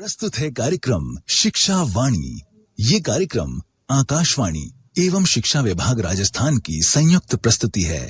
प्रस्तुत है कार्यक्रम शिक्षा वाणी। ये कार्यक्रम आकाशवाणी एवं शिक्षा विभाग राजस्थान की संयुक्त प्रस्तुति है।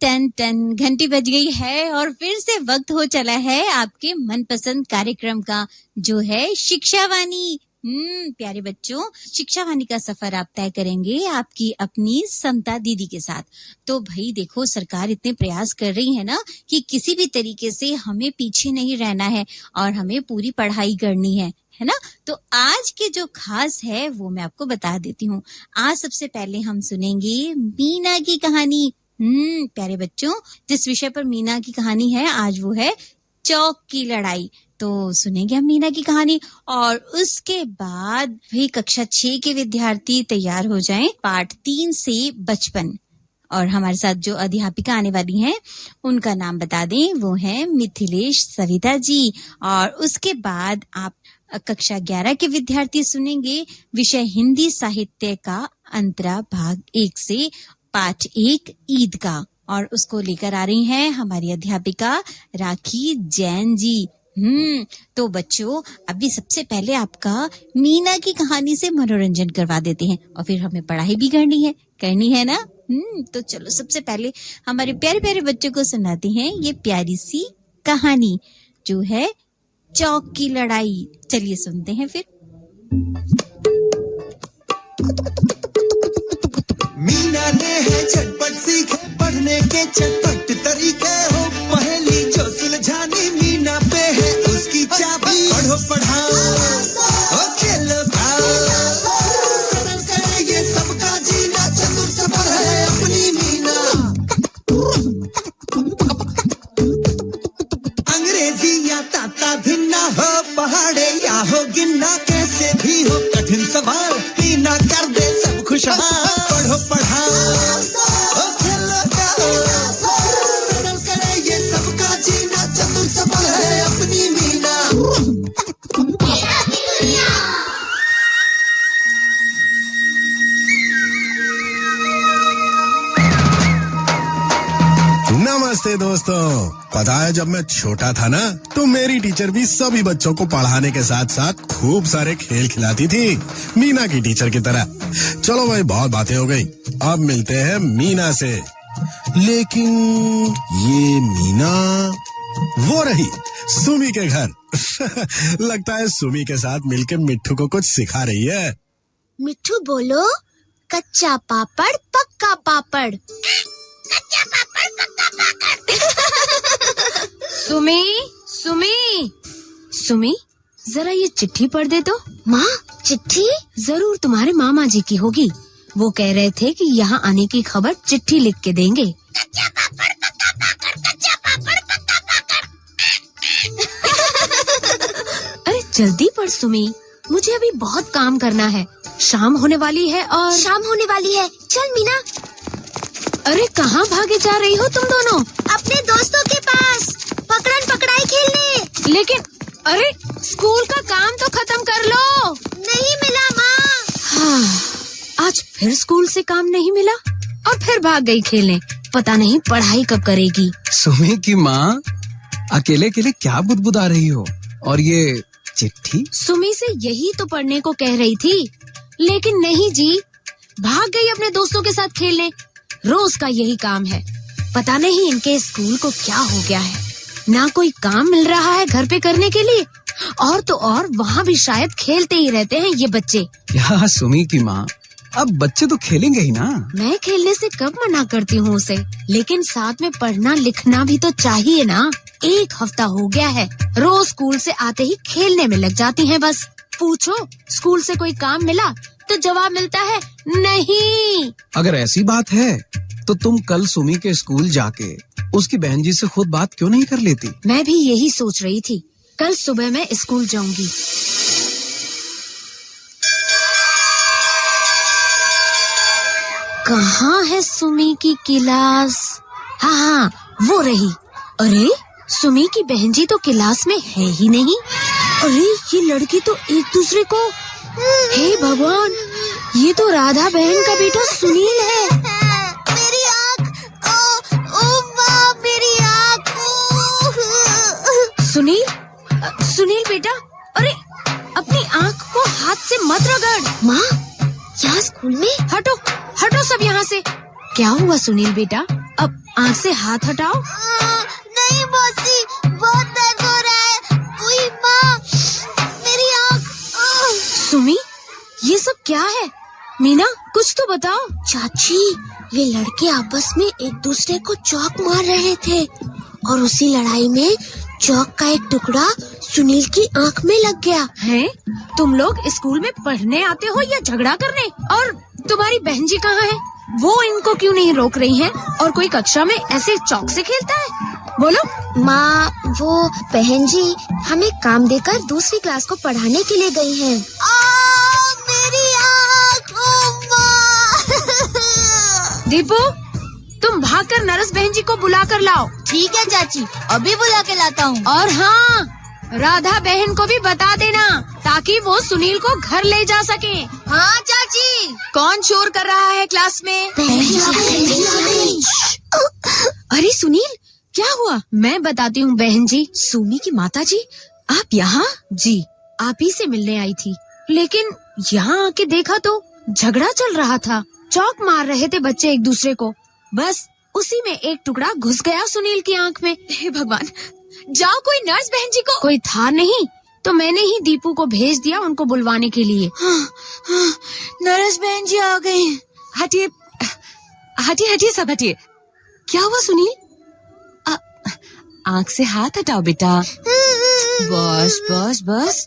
टन टन घंटी बज गई है और फिर से वक्त हो चला है आपके मनपसंद कार्यक्रम का, जो है शिक्षावाणी। प्यारे बच्चों, शिक्षावाणी का सफर आप तय करेंगे आपकी अपनी समता दीदी के साथ। तो भाई देखो, सरकार इतने प्रयास कर रही है ना कि किसी भी तरीके से हमें पीछे नहीं रहना है और हमें पूरी पढ़ाई करनी है ना। तो आज के जो खास है वो मैं आपको बता देती हूँ। आज सबसे पहले हम सुनेंगे मीना की कहानी। प्यारे बच्चों, जिस विषय पर मीना की कहानी है आज वो है चौक की लड़ाई। तो सुनेंगे हम मीना की कहानी और उसके बाद भी कक्षा 6 के विद्यार्थी तैयार हो जाएं पाठ 3 से बचपन। और हमारे साथ जो अध्यापिका आने वाली हैं उनका नाम बता दें, वो है मिथिलेश सविता जी। और उसके बाद आप कक्षा 11 के विद्यार्थी सुनेंगे विषय हिंदी साहित्य का अंतरा भाग 1 से पाठ 1 ईद का, और उसको लेकर आ रही हैं हमारी अध्यापिका राखी जैन जी। तो बच्चों, अभी सबसे पहले आपका मीना की कहानी से मनोरंजन करवा देते हैं और फिर हमें पढ़ाई भी करनी है ना। तो चलो सबसे पहले हमारे प्यारे प्यारे बच्चों को सुनाते हैं ये प्यारी सी कहानी, जो है चौक की लड़ाई। चलिए सुनते हैं फिर। मीना ने है झटपट सीखे पढ़ने के चटपट तरीके हो, पहेली जो सुलझानी मीना पे है उसकी चाबी। पढ़ो पढ़ाओ और खेलो खाओ, सरल करे ये सबका जीना, चतुर चपल है अपनी मीना। अंग्रेजी या ताता भिन्ना हो, पहाड़े या हो गिनना, कैसे भी हो कठिन सवाल मीना कर दे सब खुशहाल। पढ़ो पढ़ाओ और खेलो खाओ, सरल करे ये सबका जीना, चतुर चपल है अपनी मीना। नमस्ते दोस्तों, पता है जब मैं छोटा था ना तो मेरी टीचर भी सभी बच्चों को पढ़ाने के साथ साथ खूब सारे खेल खिलाती थी, मीना की टीचर की तरह। चलो भाई, बहुत बातें हो गई, अब मिलते हैं मीना से। लेकिन ये मीना वो रही सुमी के घर। लगता है सुमी के साथ मिलकर मिट्ठू को कुछ सिखा रही है। मिट्ठू बोलो, कच्चा पापड़ पक्का पापड़। कच्चा पापड़ पक्का पापड़। सुमी, जरा ये चिट्ठी पढ़ दे तो। माँ, चिट्ठी? जरूर तुम्हारे मामा जी की होगी। वो कह रहे थे कि यहाँ आने की खबर चिट्ठी लिख के देंगे। कच्चा पापड़ पक्का पापड़, कच्चा पापड़ पक्का पापड़। अरे जल्दी पढ़ सुमी, मुझे अभी बहुत काम करना है। शाम होने वाली है और शाम होने वाली है। चल मीना। अरे कहाँ भागे जा रही हो तुम दोनों? अपने दोस्तों के पास पकड़न पकड़ाई खेलने। लेकिन अरे स्कूल का काम तो खत्म कर लो। नहीं मिला माँ। आज फिर स्कूल से काम नहीं मिला और फिर भाग गई खेलने। पता नहीं पढ़ाई कब करेगी। सुमी की माँ, अकेले अकेले क्या बुदबुदा रही हो? और ये चिट्ठी? सुमी से यही तो पढ़ने को कह रही थी, लेकिन नहीं जी, भाग गई अपने दोस्तों के साथ खेलने। रोज का यही काम है। पता नहीं इनके स्कूल को क्या हो गया है, ना कोई काम मिल रहा है घर पे करने के लिए, और तो और वहाँ भी शायद खेलते ही रहते हैं ये बच्चे। क्या सुमी की माँ, अब बच्चे तो खेलेंगे ही ना। मैं खेलने से कब मना करती हूँ उसे, लेकिन साथ में पढ़ना लिखना भी तो चाहिए ना। 1 हफ्ता हो गया है, रोज स्कूल से आते ही खेलने में लग जाती हैं बस। पूछो स्कूल से कोई काम मिला तो जवाब मिलता है नहीं। अगर ऐसी बात है तो तुम कल सुमी के स्कूल जाके उसकी बहन जी से खुद बात क्यों नहीं कर लेती? मैं भी यही सोच रही थी, कल सुबह मैं स्कूल जाऊंगी। कहाँ है सुमी की क्लास? हाँ, वो रही। अरे सुमी की बहन जी तो क्लास में है ही नहीं। अरे ये लड़की तो एक दूसरे को, हे भगवान, ये तो राधा बहन का बेटा सुनील है। मेरी आँख, ओ माँ, मेरी आँख। सुनील बेटा, अरे अपनी आँख को हाथ से मत रगड़। माँ, यहाँ स्कूल में? हटो सब यहाँ से। क्या हुआ सुनील बेटा, अब आँख से हाथ हटाओ। नहीं मौसी, बहुत दर्द हो रहा है। ओए माँ, मेरी आँख। सुमी, ये सब क्या है? मीना, कुछ तो बताओ। चाची, ये लड़के आपस में एक दूसरे को चौक मार रहे थे और उसी लड़ाई में चौक का एक टुकड़ा सुनील की आँख में लग गया। हैं? तुम लोग स्कूल में पढ़ने आते हो या झगड़ा करने? और तुम्हारी बहन जी कहाँ है? वो इनको क्यों नहीं रोक रही है? और कोई कक्षा में ऐसे चौक से खेलता है? बोलो। माँ, वो बहन जी हमें काम देकर दूसरी क्लास को पढ़ाने के लिए गई हैं। मेरी आँख, दीपू, तुम भागकर नरस बहन जी को बुला कर लाओ। ठीक है चाची, अभी बुला के लाता हूँ। और हाँ, राधा बहन को भी बता देना ताकि वो सुनील को घर ले जा सके। हाँ चाची। कौन शोर कर रहा है क्लास में? अरे सुनील, क्या हुआ? मैं बताती हूँ बहन जी। सुमी की माता जी, आप यहाँ? जी, आप ही से मिलने आई थी, लेकिन यहाँ आके देखा तो झगड़ा चल रहा था। चौक मार रहे थे बच्चे एक दूसरे को। बस उसी में एक टुकड़ा घुस गया सुनील की आँख में। हे भगवान, जाओ कोई नर्स बहन जी को। कोई था नहीं तो मैंने ही दीपू को भेज दिया उनको बुलवाने के लिए। नर्स बहन जी आ गई। हटिए सब हटिए। क्या हुआ सुनील? आँख से हाथ हटाओ बेटा। बस।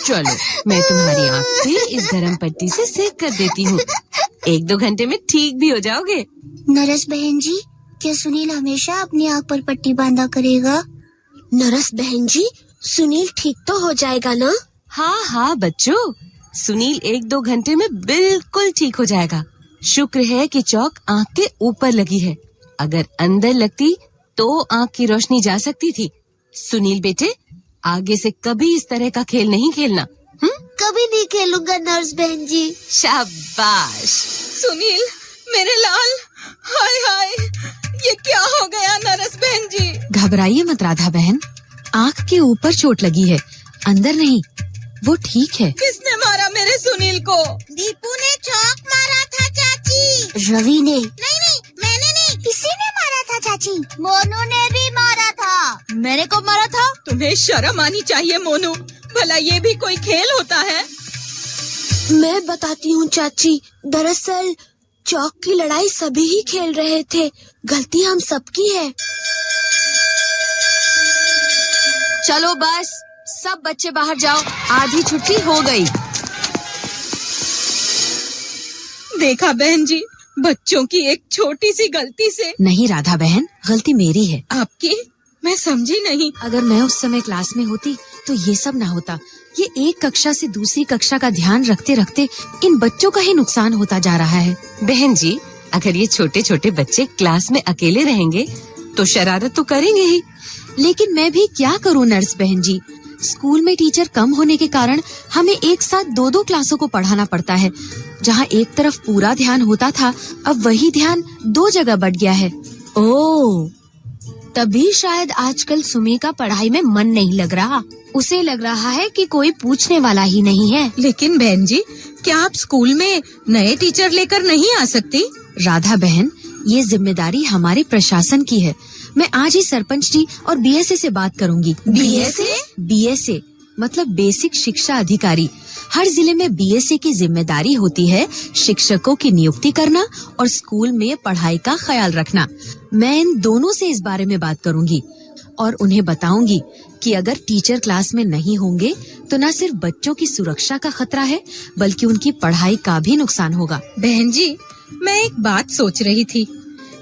चलो, मैं तुम्हारी आँख पे इस गरम पट्टी से सेक कर देती हूँ। 1-2 घंटे में ठीक भी हो जाओगे। नरस बहन जी, क्या सुनील हमेशा अपनी आँख पर पट्टी बांधा करेगा? नरस बहन जी, सुनील ठीक तो हो जाएगा ना? हाँ बच्चों, सुनील 1-2 घंटे में बिल्कुल ठीक हो जाएगा। शुक्र है कि चौक आँख के ऊपर लगी है, अगर अंदर लगती तो आँख की रोशनी जा सकती थी। सुनील बेटे, आगे से कभी इस तरह का खेल नहीं खेलना। कभी नहीं खेलूंगा नर्स बहन जी। शाबाश। सुनील, मेरे लाल, हाय, ये क्या हो गया नरस बहन जी? घबराइए मत राधा बहन, आँख के ऊपर चोट लगी है, अंदर नहीं, वो ठीक है। किसने मारा मेरे सुनील को? दीपू ने चौक मारा था चाची। रवि ने? नहीं, मैंने नहीं, किसी ने मारा था चाची। मोनू ने भी मारा था। मैंने कब मारा था? तुम्हें शर्म आनी चाहिए मोनू, भला ये भी कोई खेल होता है? मैं बताती हूँ चाची, दरअसल चौक की लड़ाई सभी ही खेल रहे थे, गलती हम सबकी है। चलो बस, सब बच्चे बाहर जाओ, आधी छुट्टी हो गई। देखा बहन जी, बच्चों की एक छोटी सी गलती से। नहीं राधा बहन, गलती मेरी है। आपकी? मैं समझी नहीं। अगर मैं उस समय क्लास में होती तो ये सब ना होता। ये एक कक्षा से दूसरी कक्षा का ध्यान रखते रखते इन बच्चों का ही नुकसान होता जा रहा है। बहन जी, अगर ये छोटे छोटे बच्चे क्लास में अकेले रहेंगे तो शरारत तो करेंगे ही। लेकिन मैं भी क्या करूँ नर्स बहन जी, स्कूल में टीचर कम होने के कारण हमें एक साथ 2-2 क्लासों को पढ़ाना पड़ता है। जहाँ एक तरफ पूरा ध्यान होता था, अब वही ध्यान 2 जगह बट गया है। ओह, तभी शायद आजकल सुमी का पढ़ाई में मन नहीं लग रहा। उसे लग रहा है कि कोई पूछने वाला ही नहीं है। लेकिन बहन जी, क्या आप स्कूल में नए टीचर लेकर नहीं आ सकती? राधा बहन, ये जिम्मेदारी हमारे प्रशासन की है। मैं आज ही सरपंच जी और बीएसए से बात करूंगी। बीएसए मतलब बेसिक शिक्षा अधिकारी। हर जिले में बीएसए की जिम्मेदारी होती है शिक्षकों की नियुक्ति करना और स्कूल में पढ़ाई का ख्याल रखना। मैं इन दोनों से इस बारे में बात करूंगी और उन्हें बताऊंगी कि अगर टीचर क्लास में नहीं होंगे तो न सिर्फ बच्चों की सुरक्षा का खतरा है, बल्कि उनकी पढ़ाई का भी नुकसान होगा। बहन जी, मैं एक बात सोच रही थी,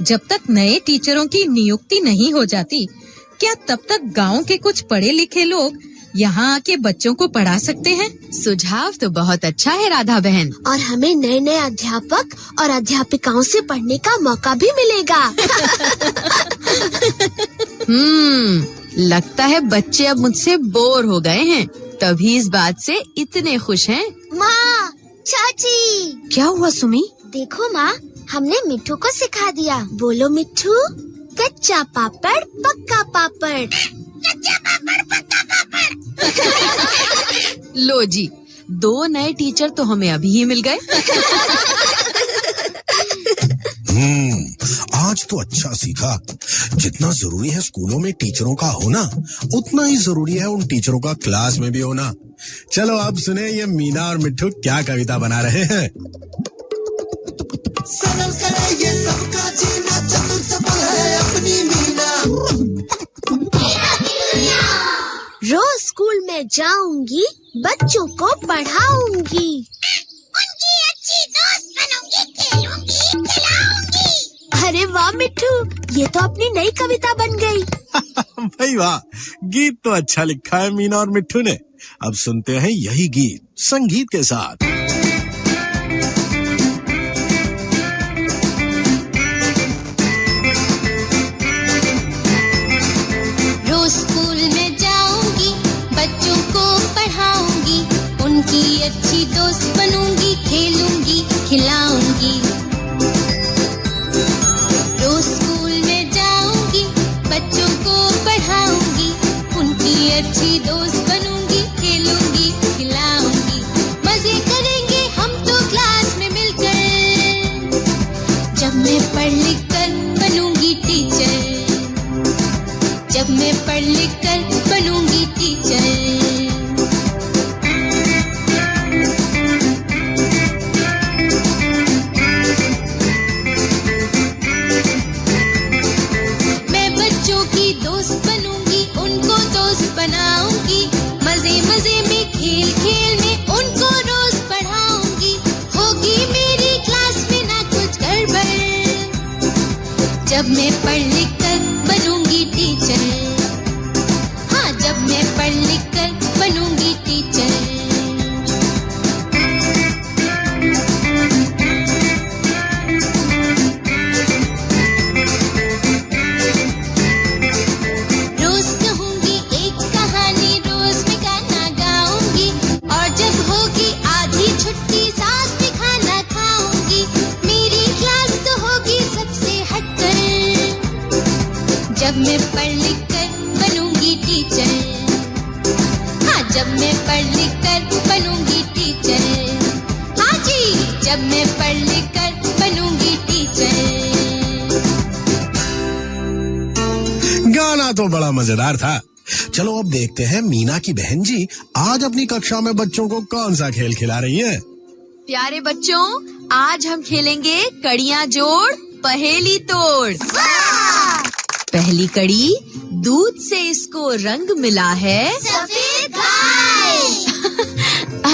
जब तक नए टीचरों की नियुक्ति नहीं हो जाती, क्या तब तक गांव के कुछ पढ़े लिखे लोग यहाँ आके बच्चों को पढ़ा सकते हैं? सुझाव तो बहुत अच्छा है राधा बहन। और हमें नए नए अध्यापक और अध्यापिकाओं से पढ़ने का मौका भी मिलेगा। लगता है बच्चे अब मुझसे बोर हो गए हैं, तभी इस बात से इतने खुश हैं। माँ, चाची। क्या हुआ सुमी? देखो माँ, हमने मिट्ठू को सिखा दिया। बोलो मिट्ठू। कच्चा पापड़ पक्का पापड़। कच्चा पापड़ पक्का पापड़। लो जी, 2 नए टीचर तो हमें अभी ही मिल गए। आज तो अच्छा सीखा। जितना जरूरी है स्कूलों में टीचरों का होना, उतना ही जरूरी है उन टीचरों का क्लास में भी होना। चलो अब सुने ये मीना और मिट्ठू क्या कविता बना रहे हैं। सरल करे ये सबका जीना, चतुर चपल है अपनी मीना। रोज स्कूल में जाऊंगी, बच्चों को पढ़ाऊंगी, उनकी अच्छी दोस्त बनूंगी, खेलूंगी, खिलाऊंगी। अरे वाह मिट्ठू, ये तो अपनी नई कविता बन गई। भाई वाह, गीत तो अच्छा लिखा है मीना और मिट्ठू ने। अब सुनते हैं यही गीत संगीत के साथ। रोज स्कूल में जाऊंगी, बच्चों को पढ़ाऊंगी, उनकी अच्छी दोस्त बनूंगी, खेलूंगी, खिलाऊंगी। रोज स्कूल में जाऊंगी, बच्चों को पढ़ाऊंगी, उनकी अच्छी दोस्त बनूंगी, खेलूंगी, खिलाऊंगी। मजे करेंगे हम तो क्लास में मिलकर, जब मैं पढ़ लिख कर बनूंगी टीचर, जब मैं पढ़ लिख कर बनूंगी टीचर। मैं बच्चों की दोस्त बनूंगी, उनको दोस्त बनाऊंगी, मजे मजे में खेल खेल में उनको रोज पढ़ाऊंगी। होगी मेरी क्लास में ना कुछ गड़बड़, जब मैं पढ़ लिख कर बनूंगी टीचर। हाँ, जब मैं पढ़ लिख कर बनूंगी टीचर। रोज कहूंगी एक कहानी, रोज मैं गाना गाऊंगी, और जब होगी आधी छुट्टी साथ में खाना खाऊंगी। मेरी क्लास तो होगी सबसे हटकर, जब मैं पढ़ लिख कर बनूंगी टीचर। हाँ, जब मैं पढ़ लिख कर बनूंगी टीचर। हाँ जी, जब मैं पढ़ लिख कर बनूंगी टीचर। गाना तो बड़ा मजेदार था। चलो अब देखते हैं मीना की बहन जी आज अपनी कक्षा में बच्चों को कौन सा खेल खिला रही है। प्यारे बच्चों, आज हम खेलेंगे कड़ियाँ जोड़ पहेली तोड़। पहली कड़ी, दूध से इसको रंग मिला है सफेद गाय।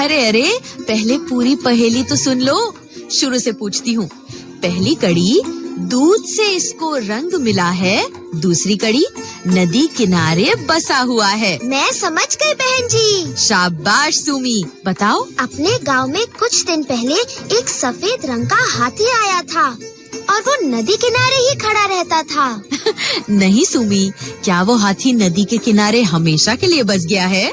अरे अरे, पहले पूरी पहेली तो सुन लो। शुरू से पूछती हूँ। पहली कड़ी, दूध से इसको रंग मिला है। दूसरी कड़ी, नदी किनारे बसा हुआ है। मैं समझ गई बहन जी। शाबाश सुमी, बताओ। अपने गांव में कुछ दिन पहले एक सफेद रंग का हाथी आया था और वो नदी किनारे ही खड़ा रहता था। नहीं सुमी, क्या वो हाथी नदी के किनारे हमेशा के लिए बस गया है?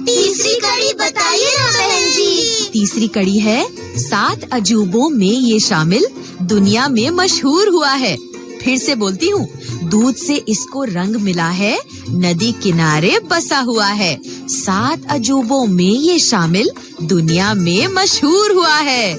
तीसरी कड़ी बताइए ना बहन जी। तीसरी कड़ी है, 7 अजूबों में ये शामिल, दुनिया में मशहूर हुआ है। फिर से बोलती हूँ, दूध से इसको रंग मिला है, नदी किनारे बसा हुआ है, 7 अजूबों में ये शामिल, दुनिया में मशहूर हुआ है।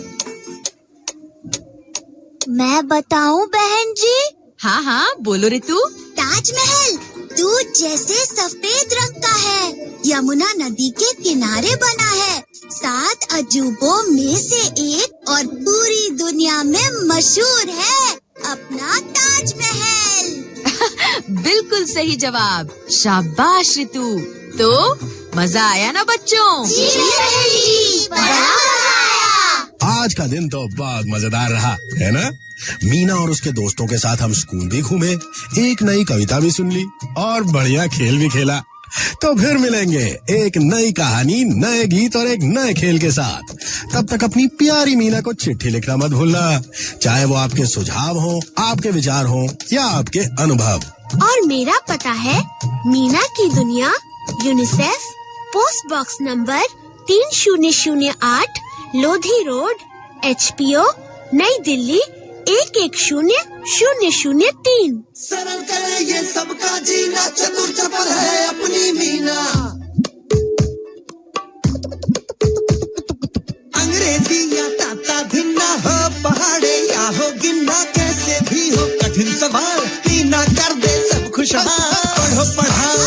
मैं बताऊं बहन जी? हाँ हाँ, बोलो ऋतु। ताजमहल दूध जैसे सफेद रंग का है, यमुना नदी के किनारे बना है, 7 अजूबों में से एक और पूरी दुनिया में मशहूर है अपना ताजमहल। बिल्कुल सही जवाब। शाबाश ऋतु। तो मजा आया ना बच्चों? जी बहन जी, बड़ा मजा आया। आज का दिन तो बहुत मजेदार रहा, है ना? मीना और उसके दोस्तों के साथ हम स्कूल भी घूमे, एक नई कविता भी सुन ली और बढ़िया खेल भी खेला। तो फिर मिलेंगे एक नई कहानी, नए गीत और एक नए खेल के साथ। तब तक अपनी प्यारी मीना को चिट्ठी लिखना मत भूलना, चाहे वो आपके सुझाव हो, आपके विचार हो या आपके अनुभव। और मेरा पता है मीना की दुनिया, UNICEF, post box number 3008, Lodhi road, HPO, नई दिल्ली 110003। सरल करे ये सबका जीना, चतुर चपल है अपनी मीना। अंग्रेजी या ताता भिन्ना हो, पहाड़े या हो गिन्ना, कैसे भी हो कठिन सवाल, मीना कर दे सब खुशहाल। पढ़ो पढ़ाओ,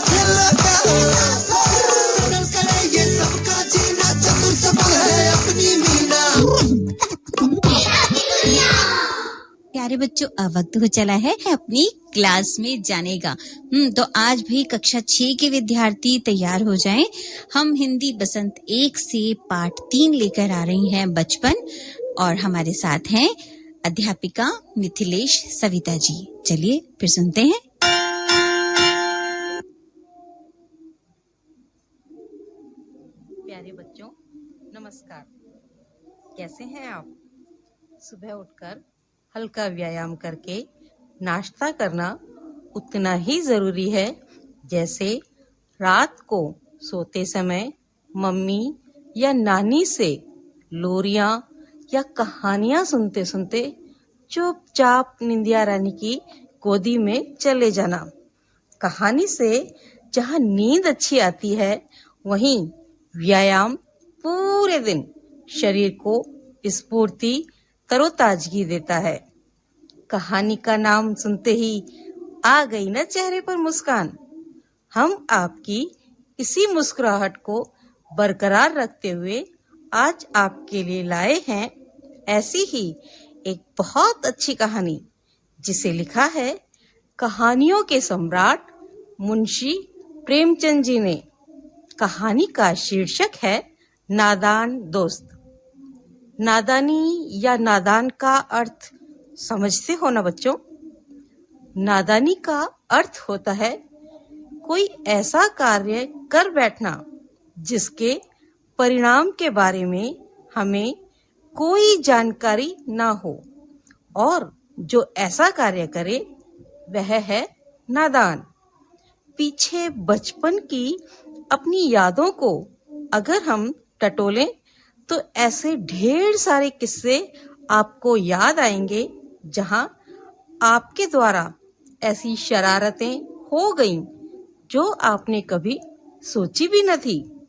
खेलो गाओ, सरल करे ये सबका जीना, चतुर चपल है अपनी मीना। प्यारे बच्चों, अब वक्त हो चला है अपनी क्लास में जाने का। तो आज भी कक्षा 6 के विद्यार्थी तैयार हो जाएं। हम हिंदी बसंत 1 से पाठ 3 लेकर आ रही हैं बचपन, और हमारे साथ हैं अध्यापिका मिथिलेश सविता जी। चलिए फिर सुनते हैं। प्यारे बच्चों, नमस्कार। कैसे हैं आप? सुबह उठकर हल्का व्यायाम करके नाश्ता करना उतना ही जरूरी है जैसे रात को सोते समय मम्मी या नानी से लोरियां या कहानियां सुनते सुनते चुपचाप निंदिया रानी की गोदी में चले जाना। कहानी से जहां नींद अच्छी आती है, वहीं व्यायाम पूरे दिन शरीर को स्फूर्ति, तरोताजगी देता है। कहानी का नाम सुनते ही आ गई ना चेहरे पर मुस्कान। हम आपकी इसी मुस्कुराहट को बरकरार रखते हुए आज आपके लिए लाए हैं ऐसी ही एक बहुत अच्छी कहानी, जिसे लिखा है कहानियों के सम्राट मुंशी प्रेमचंद जी ने। कहानी का शीर्षक है नादान दोस्त। नादानी या नादान का अर्थ समझते हो ना बच्चों? नादानी का अर्थ होता है कोई ऐसा कार्य कर बैठना जिसके परिणाम के बारे में हमें कोई जानकारी ना हो, और जो ऐसा कार्य करे वह है नादान। पीछे बचपन की अपनी यादों को अगर हम टटोलें तो ऐसे ढेर सारे किस्से आपको याद आएंगे जहां आपके द्वारा ऐसी शरारतें हो गईं जो आपने कभी सोची भी न थी।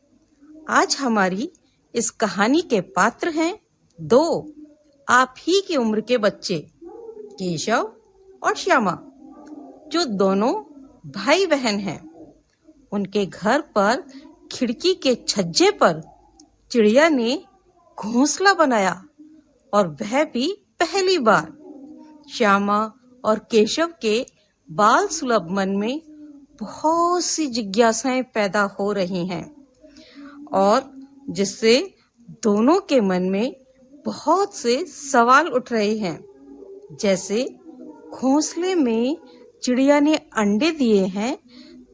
आज हमारी इस कहानी के पात्र हैं 2 आप ही की उम्र के बच्चे, केशव और श्यामा, जो दोनों भाई बहन हैं। उनके घर पर खिड़की के छज्जे पर चिड़िया ने घोंसला बनाया, और वह भी पहली बार। श्यामा और केशव के बाल सुलभ मन में बहुत सी जिज्ञासाएं पैदा हो रही हैं, और जिससे दोनों के मन में बहुत से सवाल उठ रहे हैं, जैसे घोंसले में चिड़िया ने अंडे दिए हैं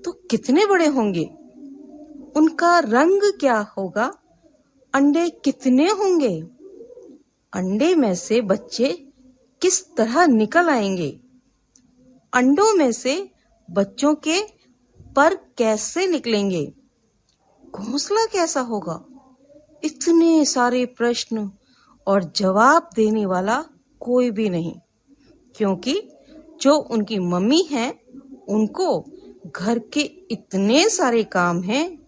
तो कितने बड़े होंगे, उनका रंग क्या होगा, अंडे कितने होंगे, अंडे में से बच्चे किस तरह निकल आएंगे, अंडों में से बच्चों के पर कैसे निकलेंगे, घोंसला कैसा होगा। इतने सारे प्रश्न और जवाब देने वाला कोई भी नहीं, क्योंकि जो उनकी मम्मी हैं उनको घर के इतने सारे काम हैं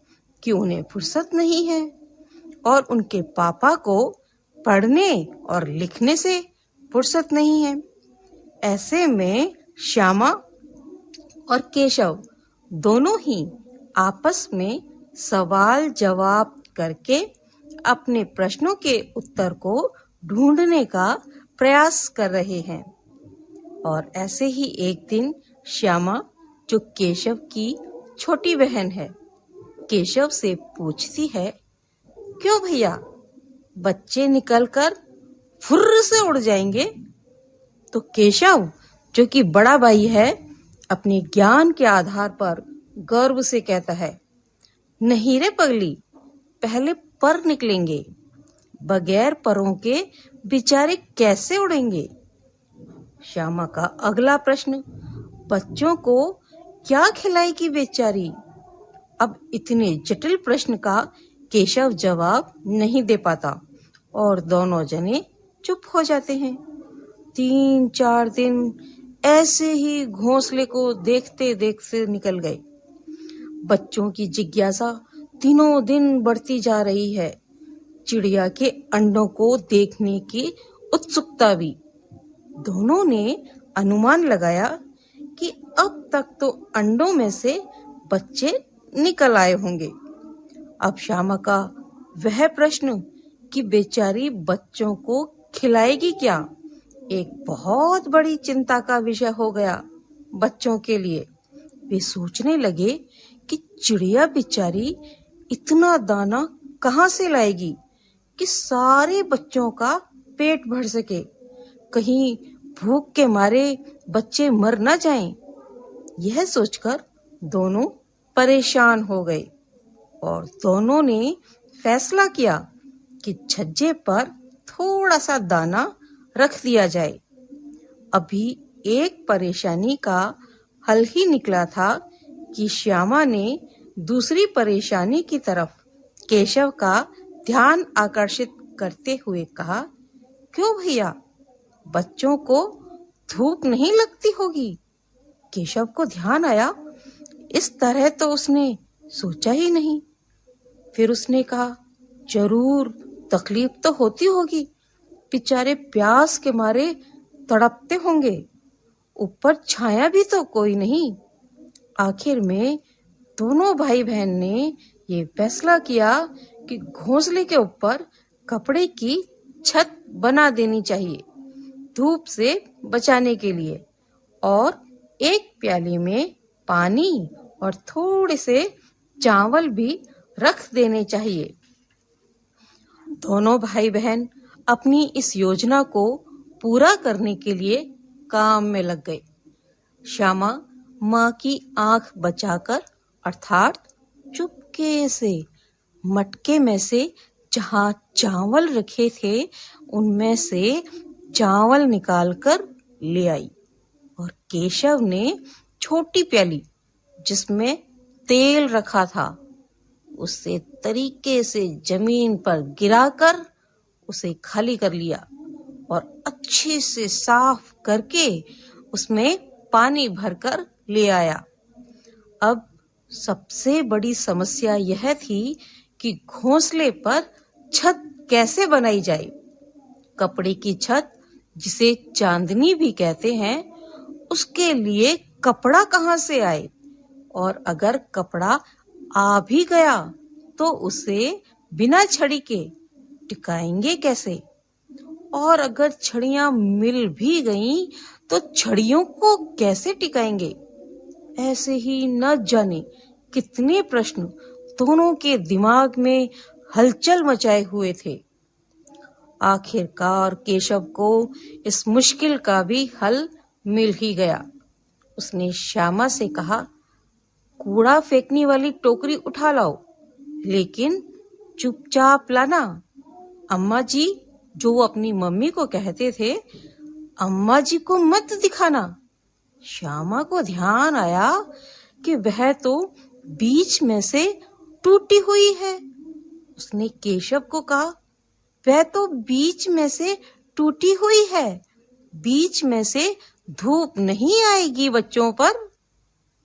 कि उन्हें फुर्सत नहीं है, और उनके पापा को पढ़ने और लिखने से फुर्सत नहीं है। ऐसे में श्यामा और केशव दोनों ही आपस में सवाल जवाब करके अपने प्रश्नों के उत्तर को ढूंढने का प्रयास कर रहे हैं। और ऐसे ही एक दिन श्यामा, जो केशव की छोटी बहन है, केशव से पूछती है, क्यों भैया, बच्चे निकलकर फुर्र से उड़ जाएंगे? तो केशव, जो कि बड़ा भाई है, अपने ज्ञान के आधार पर गर्व से कहता है, नहीं रे पगली, पहले पर निकलेंगे, बगैर परों के बेचारे कैसे उड़ेंगे। श्यामा का अगला प्रश्न, बच्चों को क्या खिलाएगी बेचारी। अब इतने जटिल प्रश्न का केशव जवाब नहीं दे पाता और दोनों जने चुप हो जाते हैं। 3-4 दिन ऐसे ही घोंसले को देखते देखते निकल गए। बच्चों की जिज्ञासा दिनों दिन बढ़ती जा रही है, चिड़िया के अंडों को देखने की उत्सुकता भी। दोनों ने अनुमान लगाया कि अब तक तो अंडों में से बच्चे निकल आए होंगे। अब श्यामा का वह प्रश्न कि बेचारी बच्चों को खिलाएगी क्या, एक बहुत बड़ी चिंता का विषय हो गया बच्चों के लिए। वे सोचने लगे कि चिड़िया बेचारी इतना दाना कहाँ से लाएगी कि सारे बच्चों का पेट भर सके, कहीं भूख के मारे बच्चे मर न जाएं। यह सोचकर दोनों परेशान हो गए और दोनों ने फैसला किया कि छज्जे पर थोड़ा सा दाना रख दिया जाए। अभी एक परेशानी का हल ही निकला था कि श्यामा ने दूसरी परेशानी की तरफ केशव का ध्यान आकर्षित करते हुए कहा, क्यों भैया, बच्चों को धूप नहीं लगती होगी। केशव को ध्यान आया, इस तरह तो उसने सोचा ही नहीं। फिर उसने कहा, जरूर तकलीफ तो होती होगी, बेचारे प्यास के मारे तड़पते होंगे, ऊपर छाया भी तो कोई नहीं। आखिर में दोनों भाई बहन ने ये फैसला किया कि घोंसले के ऊपर कपड़े की छत बना देनी चाहिए धूप से बचाने के लिए, और एक प्याली में पानी और थोड़े से चावल भी रख देने चाहिए। दोनों भाई बहन अपनी इस योजना को पूरा करने के लिए काम में लग गए। श्यामा माँ की आंख बचाकर अर्थात चुपके से मटके में से जहाँ चावल रखे थे उनमें से चावल निकालकर ले आई, और केशव ने छोटी प्याली जिसमें तेल रखा था उसे तरीके से जमीन पर गिराकर उसे खाली कर लिया और अच्छे से साफ करके उसमें पानी भरकर ले आया। अब सबसे बड़ी समस्या यह थी कि घोंसले पर छत कैसे बनाई जाए। कपड़े की छत, जिसे चांदनी भी कहते हैं, उसके लिए कपड़ा कहाँ से आए, और अगर कपड़ा आ भी गया तो उसे बिना छड़ी के टिकाएंगे कैसे, और अगर छड़ियां मिल भी गईं तो छड़ियों को कैसे टिकाएंगे। ऐसे ही न जाने कितने प्रश्न दोनों के दिमाग में हलचल मचाए हुए थे। आखिरकार केशव को इस मुश्किल का भी हल मिल ही गया। उसने श्यामा से कहा, कूड़ा फेंकने वाली टोकरी उठा लाओ, लेकिन चुपचाप लाना। अम्मा जी, जो वो अपनी मम्मी को कहते थे, अम्मा जी को मत दिखाना। श्यामा को ध्यान आया कि वह तो बीच में से टूटी हुई है। उसने केशव को कहा, वह तो बीच में से टूटी हुई है, बीच में से धूप नहीं आएगी बच्चों पर।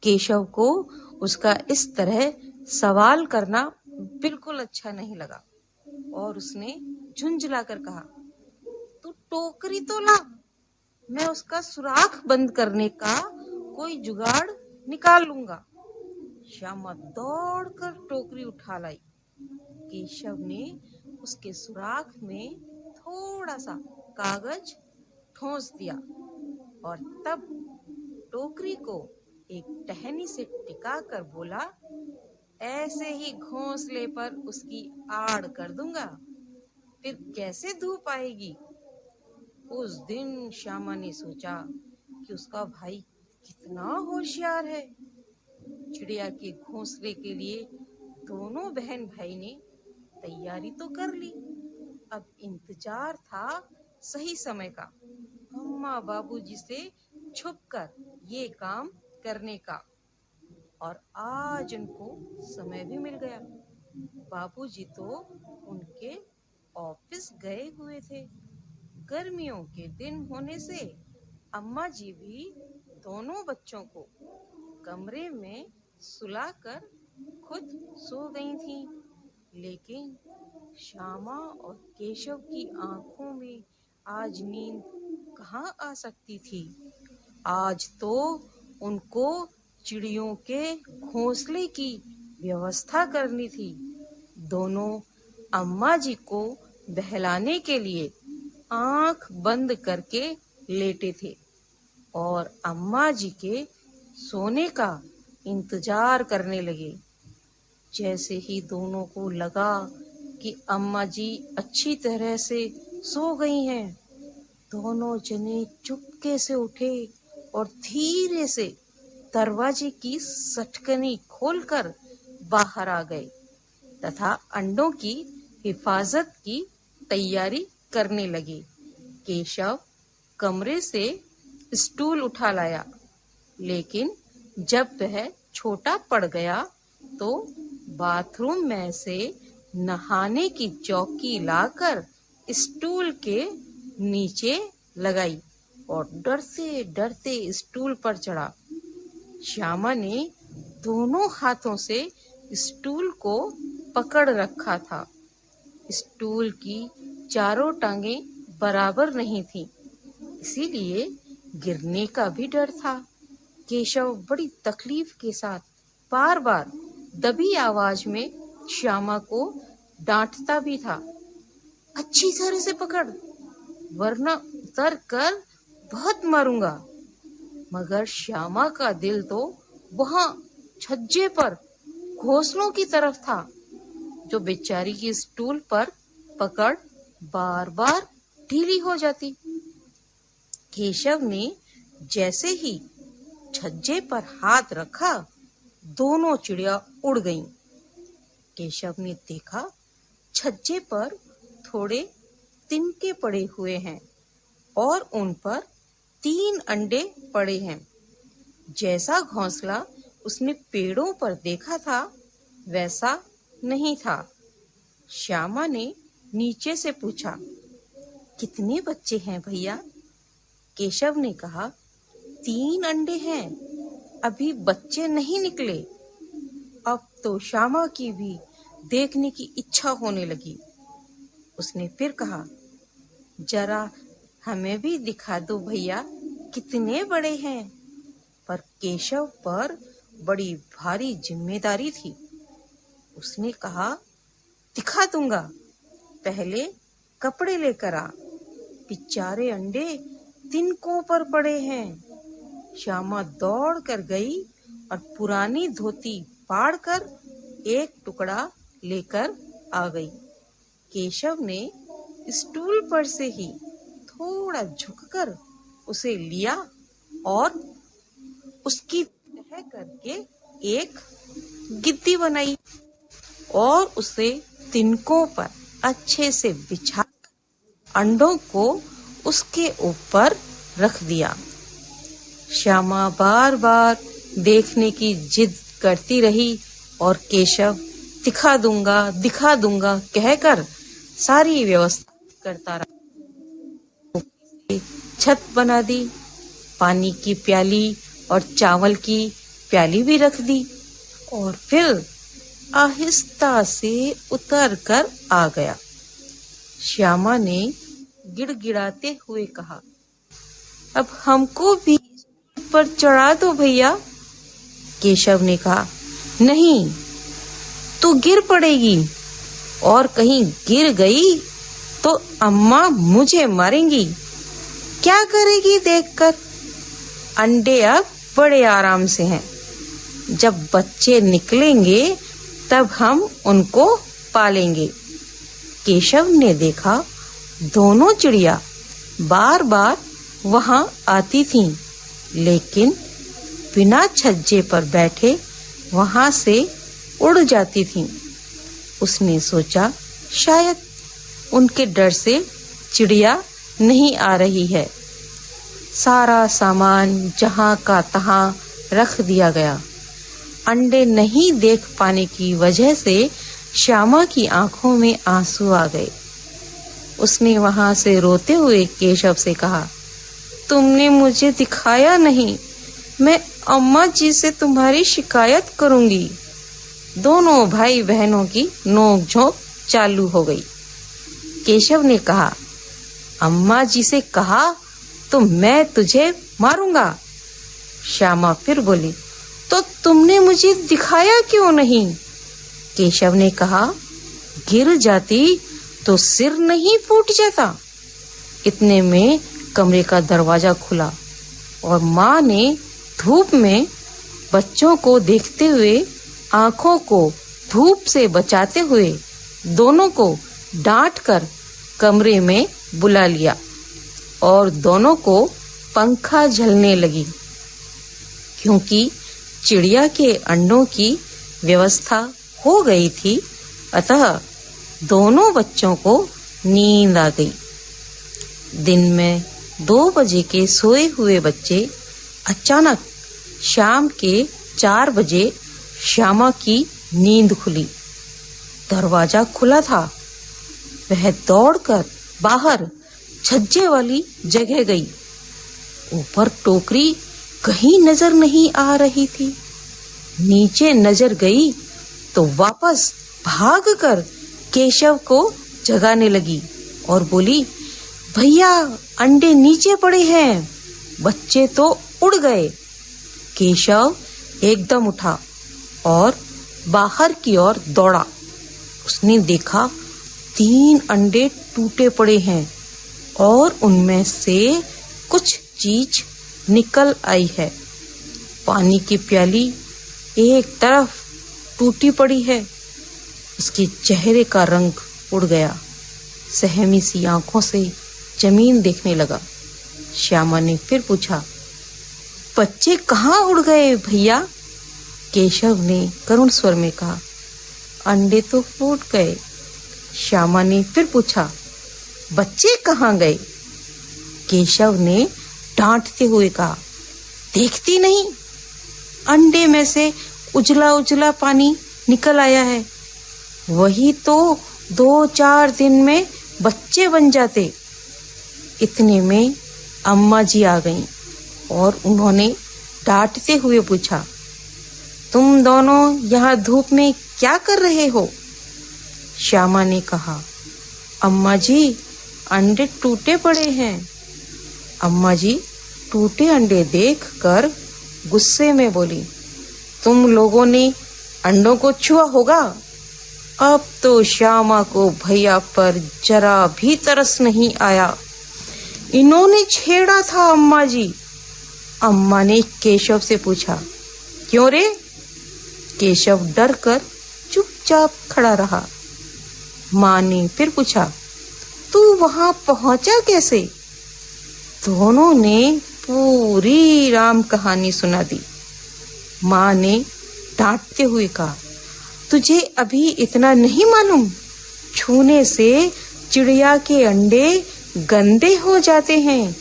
केशव को उसका इस तरह सवाल करना बिल्कुल अच्छा नहीं लगा और उसने झुंझलाकर कहा, तू टोकरी तो ला, मैं उसका सुराख बंद करने का कोई जुगाड़ निकाल लूंगा। श्यामा दौड़कर टोकरी उठा लाई। केशव ने उसके सुराख में थोड़ा सा कागज ठोंस दिया और तब टोकरी को एक टहनी से टिकाकर बोला, ऐसे ही घोंसले पर उसकी आड़ कर दूंगा, फिर कैसे धूप आएगी। उस दिन श्यामा ने सोचा कि उसका भाई कितना होशियार है। चिड़िया के घोंसले के लिए दोनों बहन भाई ने तैयारी तो कर ली। अब इंतजार था सही समय का, अम्मा बाबूजी से छुपकर ये काम करने का। और आज उनको समय भी मिल गया। बाबूजी तो उनके ऑफिस गए हुए थे। गर्मियों के दिन होने से अम्मा जी भी दोनों बच्चों को कमरे में सुलाकर खुद सो गई थीं। लेकिन श्यामा और केशव की आंखों में आज नींद कहाँ आ सकती थी। आज तो उनको चिड़ियों के घोंसले की व्यवस्था करनी थी। दोनों अम्मा जी को बहलाने के लिए आंख बंद करके लेटे थे और अम्मा जी के सोने का इंतजार करने लगे। जैसे ही दोनों को लगा कि अम्मा जी अच्छी तरह से सो गई हैं, दोनों जने चुपके से उठे और धीरे से दरवाजे की सटकनी खोलकर बाहर आ गए तथा अंडों की हिफाजत की तैयारी करने लगे। केशव कमरे से स्टूल उठा लाया, लेकिन जब वह छोटा पड़ गया तो बाथरूम में से नहाने की चौकी लाकर स्टूल के नीचे लगाई और डरते डरते स्टूल पर चढ़ा। श्यामा ने दोनों हाथों से स्टूल को पकड़ रखा था। स्टूल की चारों टांगें बराबर नहीं थीं, इसीलिए गिरने का भी डर था। केशव बड़ी तकलीफ के साथ बार बार दबी आवाज में श्यामा को डांटता भी था, अच्छी तरह से पकड़, वरना उतर कर बहुत मारूंगा। मगर श्यामा का दिल तो वहां छज्जे पर घोंसलों की तरफ था, जो बेचारी की स्टूल पर पकड़ बार बार ढीली हो जाती। केशव ने जैसे ही छज्जे पर हाथ रखा, दोनों चिड़िया उड़ गईं। केशव ने देखा छज्जे पर थोड़े तिनके पड़े हुए हैं और उन पर 3 अंडे पड़े हैं। जैसा घोंसला उसने पेड़ों पर देखा था वैसा नहीं था। श्यामा ने नीचे से पूछा, कितने बच्चे हैं भैया? केशव ने कहा, 3 अंडे हैं, अभी बच्चे नहीं निकले। अब तो श्यामा की भी देखने की इच्छा होने लगी। उसने फिर कहा, जरा हमें भी दिखा दो भैया, कितने बड़े हैं। पर केशव पर बड़ी भारी जिम्मेदारी थी। उसने कहा, दिखा दूंगा, पहले कपड़े लेकर आ, बेचारे अंडे तिनकों पर पड़े हैं। श्यामा दौड़ कर गई और पुरानी धोती फाड़कर एक टुकड़ा लेकर आ गई। केशव ने स्टूल पर से ही थोड़ा झुककर उसे लिया और उसकी तह करके एक गिद्दी बनाई और उसे तिनकों पर अच्छे से बिछा अंडों को उसके ऊपर रख दिया। श्यामा बार बार देखने की जिद करती रही और केशव दिखा दूंगा कहकर सारी व्यवस्था करता रहा। छत बना दी, पानी की प्याली और चावल की प्याली भी रख दी और फिर आहिस्ता से उतर कर आ गया। श्यामा ने गिड़गिड़ाते हुए कहा, अब हमको भी पर चढ़ा दो भैया। केशव ने कहा, नहीं, तू गिर पड़ेगी और कहीं गिर गई तो अम्मा मुझे मारेंगी। क्या करेगी देखकर? अंडे अब बड़े आराम से हैं, जब बच्चे निकलेंगे तब हम उनको पालेंगे। केशव ने देखा दोनों चिड़िया बार बार वहां आती थीं, लेकिन बिना छज्जे पर बैठे वहां से उड़ जाती थीं। उसने सोचा शायद उनके डर से चिड़िया नहीं आ रही है। सारा सामान जहां का तहां रख दिया गया। अंडे नहीं देख पाने की वजह से श्यामा की आंखों में आंसू आ गए। उसने वहां से रोते हुए केशव से कहा, तुमने मुझे दिखाया नहीं, मैं अम्मा जी से तुम्हारी शिकायत करूंगी। दोनों भाई बहनों की नोक-झोंक चालू हो गई। केशव ने कहा, अम्मा जी से कहा तो मैं तुझे मारूंगा। श्यामा फिर बोली, तो तुमने मुझे दिखाया क्यों नहीं? केशव ने कहा, गिर जाती तो सिर नहीं फूट जाता। इतने में कमरे का दरवाजा खुला और माँ ने धूप में बच्चों को देखते हुए आंखों को धूप से बचाते हुए दोनों को डांट कर कमरे में बुला लिया और दोनों को पंखा झलने लगी। क्योंकि चिड़िया के अंडों की व्यवस्था हो गई थी, अतः दोनों बच्चों को नींद आ गई। दिन में 2 बजे के सोए हुए बच्चे अचानक शाम के 4 बजे श्यामा की नींद खुली। दरवाजा खुला था। वह दौड़कर बाहर छज्जे वाली जगह गई। ऊपर टोकरी कहीं नजर नहीं आ रही थी। नीचे नजर गई तो वापस भागकर केशव को जगाने लगी और बोली, भैया अंडे नीचे पड़े हैं, बच्चे तो उड़ गए। केशव एकदम उठा और बाहर की ओर दौड़ा। उसने देखा 3 अंडे टूटे पड़े हैं और उनमें से कुछ चीज निकल आई है। पानी की प्याली एक तरफ टूटी पड़ी है। उसके चेहरे का रंग उड़ गया। सहमी सी आंखों से जमीन देखने लगा। श्यामा ने फिर पूछा, बच्चे कहाँ उड़ गए भैया? केशव ने करुण स्वर में कहा, अंडे तो फूट गए। श्यामा ने फिर पूछा, बच्चे कहाँ गए? केशव ने डांटते हुए कहा, देखती नहीं, अंडे में से उजला उजला पानी निकल आया है। वही तो 2-4 दिन में बच्चे बन जाते। इतने में अम्मा जी आ गईं और उन्होंने डांटते हुए पूछा, तुम दोनों यहाँ धूप में क्या कर रहे हो? श्यामा ने कहा, अम्मा जी अंडे टूटे पड़े हैं। अम्मा जी टूटे अंडे देखकर गुस्से में बोली, तुम लोगों ने अंडों को छुआ होगा। अब तो श्यामा को भैया पर जरा भी तरस नहीं आया। इन्होंने छेड़ा था अम्मा जी। अम्मा ने केशव से पूछा, क्यों रे? केशव डर कर चुपचाप खड़ा रहा। माँ ने फिर पूछा, तू वहां पहुंचा कैसे? दोनों ने पूरी राम कहानी सुना दी। माँ ने डांटते हुए कहा, तुझे अभी इतना नहीं मालूम? छूने से चिड़िया के अंडे गंदे हो जाते हैं।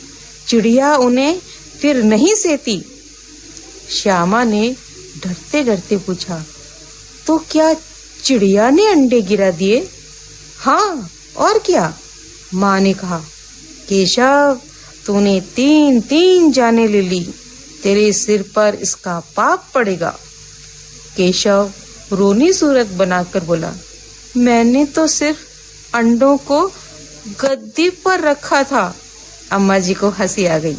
चिड़िया उन्हें फिर नहीं सेती। श्यामा ने डरते डरते पूछा, तो क्या चिड़िया ने अंडे गिरा दिए? हाँ, और क्या? माँ ने कहा, केशव तूने 3 जाने ले ली, तेरे सिर पर इसका पाप पड़ेगा। केशव रोनी सूरत बनाकर बोला, मैंने तो सिर्फ अंडों को गद्दी पर रखा था। अम्मा जी को हंसी आ गई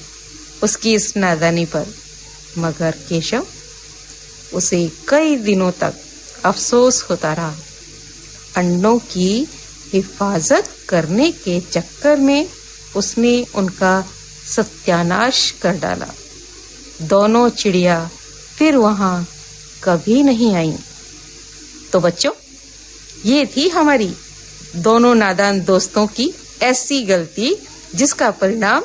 उसकी इस नादानी पर, मगर केशव उसे कई दिनों तक अफसोस होता रहा। अंडों की हिफाजत करने के चक्कर में उसने उनका सत्यानाश कर डाला। दोनों चिड़िया फिर वहां कभी नहीं आईं। तो बच्चों, ये थी हमारी दोनों नादान दोस्तों की ऐसी गलती जिसका परिणाम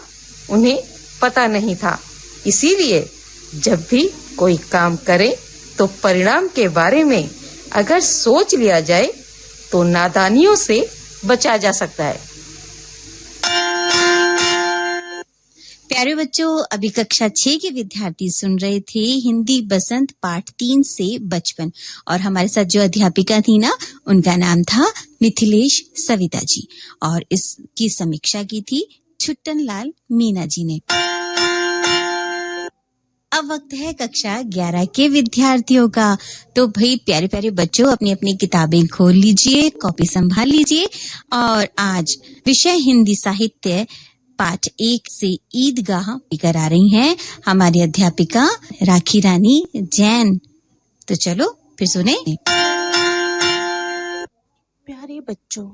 उन्हें पता नहीं था। इसीलिए जब भी कोई काम करें तो परिणाम के बारे में अगर सोच लिया जाए तो नादानियों से बचा जा सकता है। प्यारे बच्चों, अभी कक्षा 6 के विद्यार्थी सुन रहे थे हिंदी बसंत पाठ 3 से बचपन, और हमारे साथ जो अध्यापिका थी ना, उनका नाम था मिथिलेश सविता जी, और इसकी समीक्षा की थी छुट्टन लाल मीना जी ने। अब वक्त है कक्षा 11 के विद्यार्थियों का। तो भाई प्यारे प्यारे बच्चों, अपनी अपनी किताबें खोल लीजिए, कॉपी संभाल लीजिए, और आज विषय हिंदी साहित्य पाठ 1 से ईदगाह करा रही हैं हमारी अध्यापिका राखी रानी जैन। तो चलो फिर सुने। प्यारे बच्चों,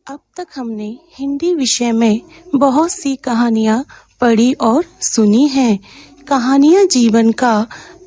अब तक हमने हिंदी विषय में बहुत सी कहानियाँ पढ़ी और सुनी हैं। कहानियाँ जीवन का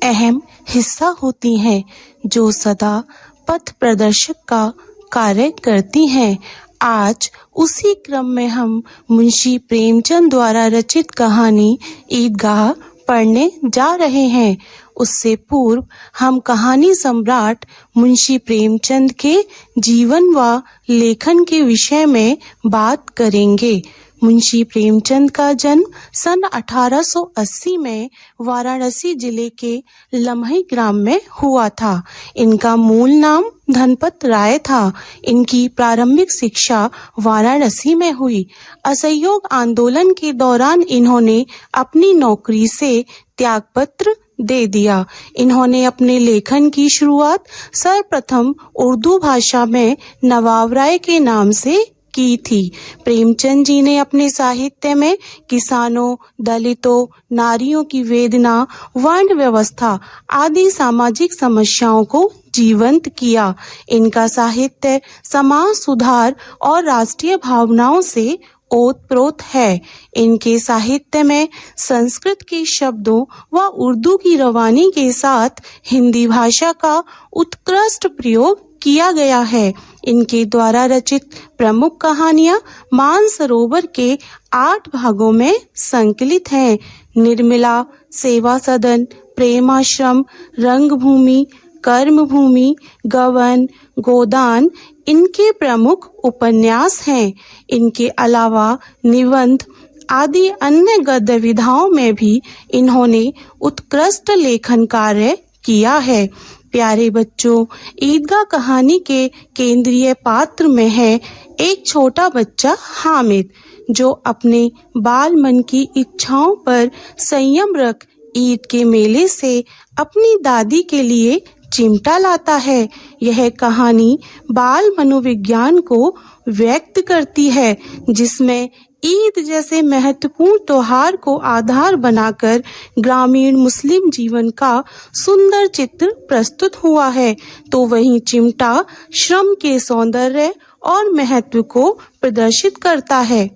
अहम हिस्सा होती हैं, जो सदा पथ प्रदर्शक का कार्य करती हैं। आज उसी क्रम में हम मुंशी प्रेमचंद द्वारा रचित कहानी ईदगाह पढ़ने जा रहे हैं। उससे पूर्व हम कहानी सम्राट मुंशी प्रेमचंद के जीवन व लेखन के विषय में बात करेंगे। मुंशी प्रेमचंद का जन्म सन 1880 में वाराणसी जिले के लम्ही ग्राम में हुआ था। इनका मूल नाम धनपत राय था। इनकी प्रारंभिक शिक्षा वाराणसी में हुई। असहयोग आंदोलन के दौरान इन्होंने अपनी नौकरी से त्यागपत्र दे दिया। इन्होंने अपने लेखन की शुरुआत सर्वप्रथम उर्दू भाषा में नवाब राय के नाम से की थी। प्रेमचंद जी ने अपने साहित्य में किसानों, दलितों, नारियों की वेदना, वर्ण व्यवस्था आदि सामाजिक समस्याओं को जीवंत किया। इनका साहित्य समाज सुधार और राष्ट्रीय भावनाओं से ओतप्रोत है। इनके साहित्य में संस्कृत के शब्दों व उर्दू की रवानी के साथ हिंदी भाषा का उत्कृष्ट प्रयोग किया गया है। इनके द्वारा रचित प्रमुख कहानियां मानसरोवर के 8 भागों में संकलित हैं। निर्मला, सेवा सदन, प्रेमाश्रम, रंगभूमि, कर्मभूमि, गवन, गोदान इनके प्रमुख उपन्यास हैं। इनके अलावा निबंध आदि अन्य गद्य विधाओं में भी इन्होंने उत्कृष्ट लेखन कार्य किया है। प्यारे बच्चों, ईदगाह कहानी के केंद्रीय पात्र में है एक छोटा बच्चा हामिद, जो अपने बाल मन की इच्छाओं पर संयम रख ईद के मेले से अपनी दादी के लिए चिमटा लाता है। यह कहानी बाल मनोविज्ञान को व्यक्त करती है, जिसमें ईद जैसे महत्वपूर्ण त्योहार को आधार बनाकर ग्रामीण मुस्लिम जीवन का सुंदर चित्र प्रस्तुत हुआ है, तो वहीं चिमटा श्रम के सौंदर्य और महत्व को प्रदर्शित करता है।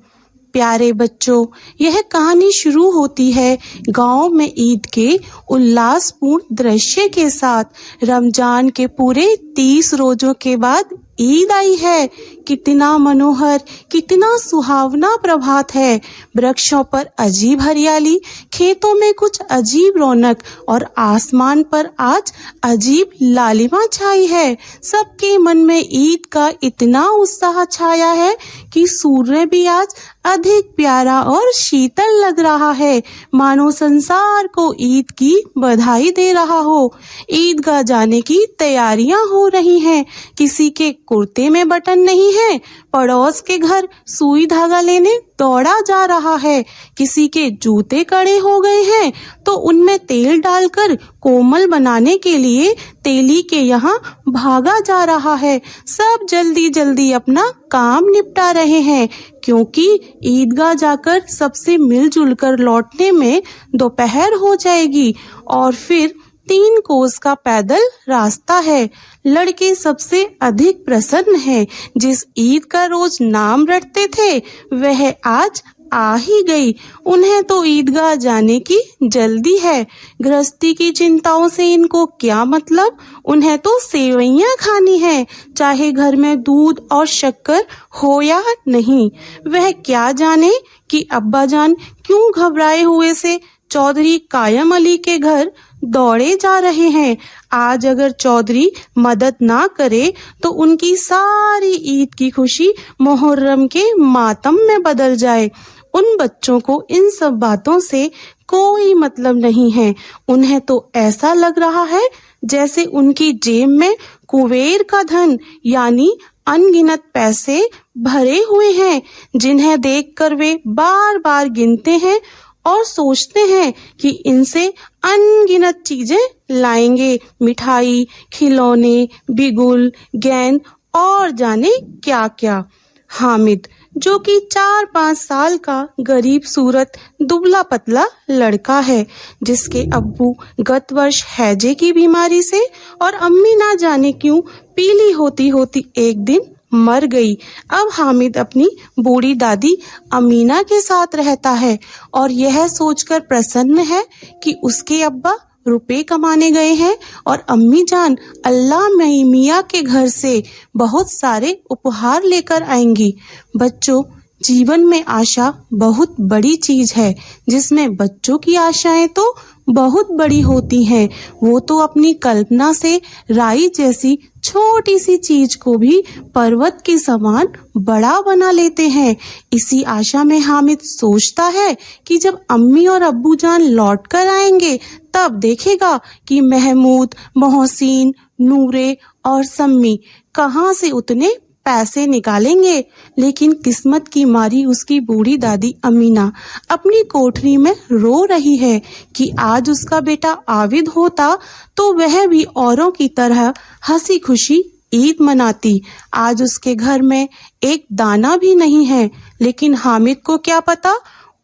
प्यारे बच्चों, यह कहानी शुरू होती है गांव में ईद के उल्लासपूर्ण दृश्य के साथ। रमजान के पूरे 30 रोजों के बाद ईद आई है। कितना मनोहर, कितना सुहावना प्रभात है। वृक्षों पर अजीब हरियाली, खेतों में कुछ अजीब रौनक और आसमान पर आज अजीब लालिमा छाई है। सबके मन में ईद का इतना उत्साह छाया है कि सूर्य भी आज अधिक प्यारा और शीतल लग रहा है, मानो संसार को ईद की बधाई दे रहा हो। ईदगाह जाने की तैयारियां हो रही हैं। किसी के कुर्ते में बटन नहीं है, पड़ोस के घर सुई धागा लेने दौड़ा जा रहा है। किसी के जूते कड़े हो गए हैं तो उनमें तेल डालकर कोमल बनाने के लिए तेली के यहाँ भागा जा रहा है। सब जल्दी जल्दी अपना काम निपटा रहे हैं, क्योंकि ईदगाह जाकर सबसे मिलजुल कर लौटने में दोपहर हो जाएगी और फिर 3 कोस का पैदल रास्ता है। लड़के सबसे अधिक प्रसन्न हैं। जिस ईद का रोज नाम रटते थे वह आज आ ही गई। उन्हें तो ईदगाह जाने की जल्दी है। गृहस्थी की चिंताओं से इनको क्या मतलब, उन्हें तो सेवइयां खानी है, चाहे घर में दूध और शक्कर हो या नहीं। वह क्या जाने कि अब्बा जान क्यों घबराए हुए से चौधरी कायम अली के घर दौड़े जा रहे हैं। आज अगर चौधरी मदद ना करे तो उनकी सारी ईद की खुशी मुहर्रम के मातम में बदल जाए। उन बच्चों को इन सब बातों से कोई मतलब नहीं है। उन्हें तो ऐसा लग रहा है जैसे उनकी जेब में कुबेर का धन यानी अनगिनत पैसे भरे हुए हैं, जिन्हें देखकर वे बार बार गिनते हैं और सोचते हैं कि इनसे अनगिनत चीजें लाएंगे, मिठाई, खिलौने, बिगुल, गेंद और जाने क्या क्या। हामिद, जो कि 4-5 साल का गरीब सूरत दुबला पतला लड़का है, जिसके अब्बू गत वर्ष हैजे की बीमारी से और अम्मी ना जाने क्यों पीली होती होती एक दिन मर गई। अब हामिद अपनी बूढ़ी दादी अमीना के साथ रहता है और यह सोचकर प्रसन्न है कि उसके अब्बा रुपए कमाने गए हैं और अम्मी जान अल्लाह मियाँ के घर से बहुत सारे उपहार लेकर आएंगी। बच्चों, जीवन में आशा बहुत बड़ी चीज है, जिसमें बच्चों की आशाएं तो बहुत बड़ी होती हैं। वो तो अपनी कल्पना से राई जैसी छोटी सी चीज को भी पर्वत के समान बड़ा बना लेते हैं। इसी आशा में हामिद सोचता है कि जब अम्मी और अब्बू जान लौट कर आएंगे तब देखेगा कि महमूद, मोहसिन, नूरे और सम्मी कहाँ से उतने पैसे निकालेंगे। लेकिन किस्मत की मारी उसकी बूढ़ी दादी अमीना अपनी कोठरी में रो रही है कि आज उसका बेटा आविद होता तो वह भी औरों की तरह हंसी खुशी ईद मनाती। आज उसके घर में एक दाना भी नहीं है, लेकिन हामिद को क्या पता,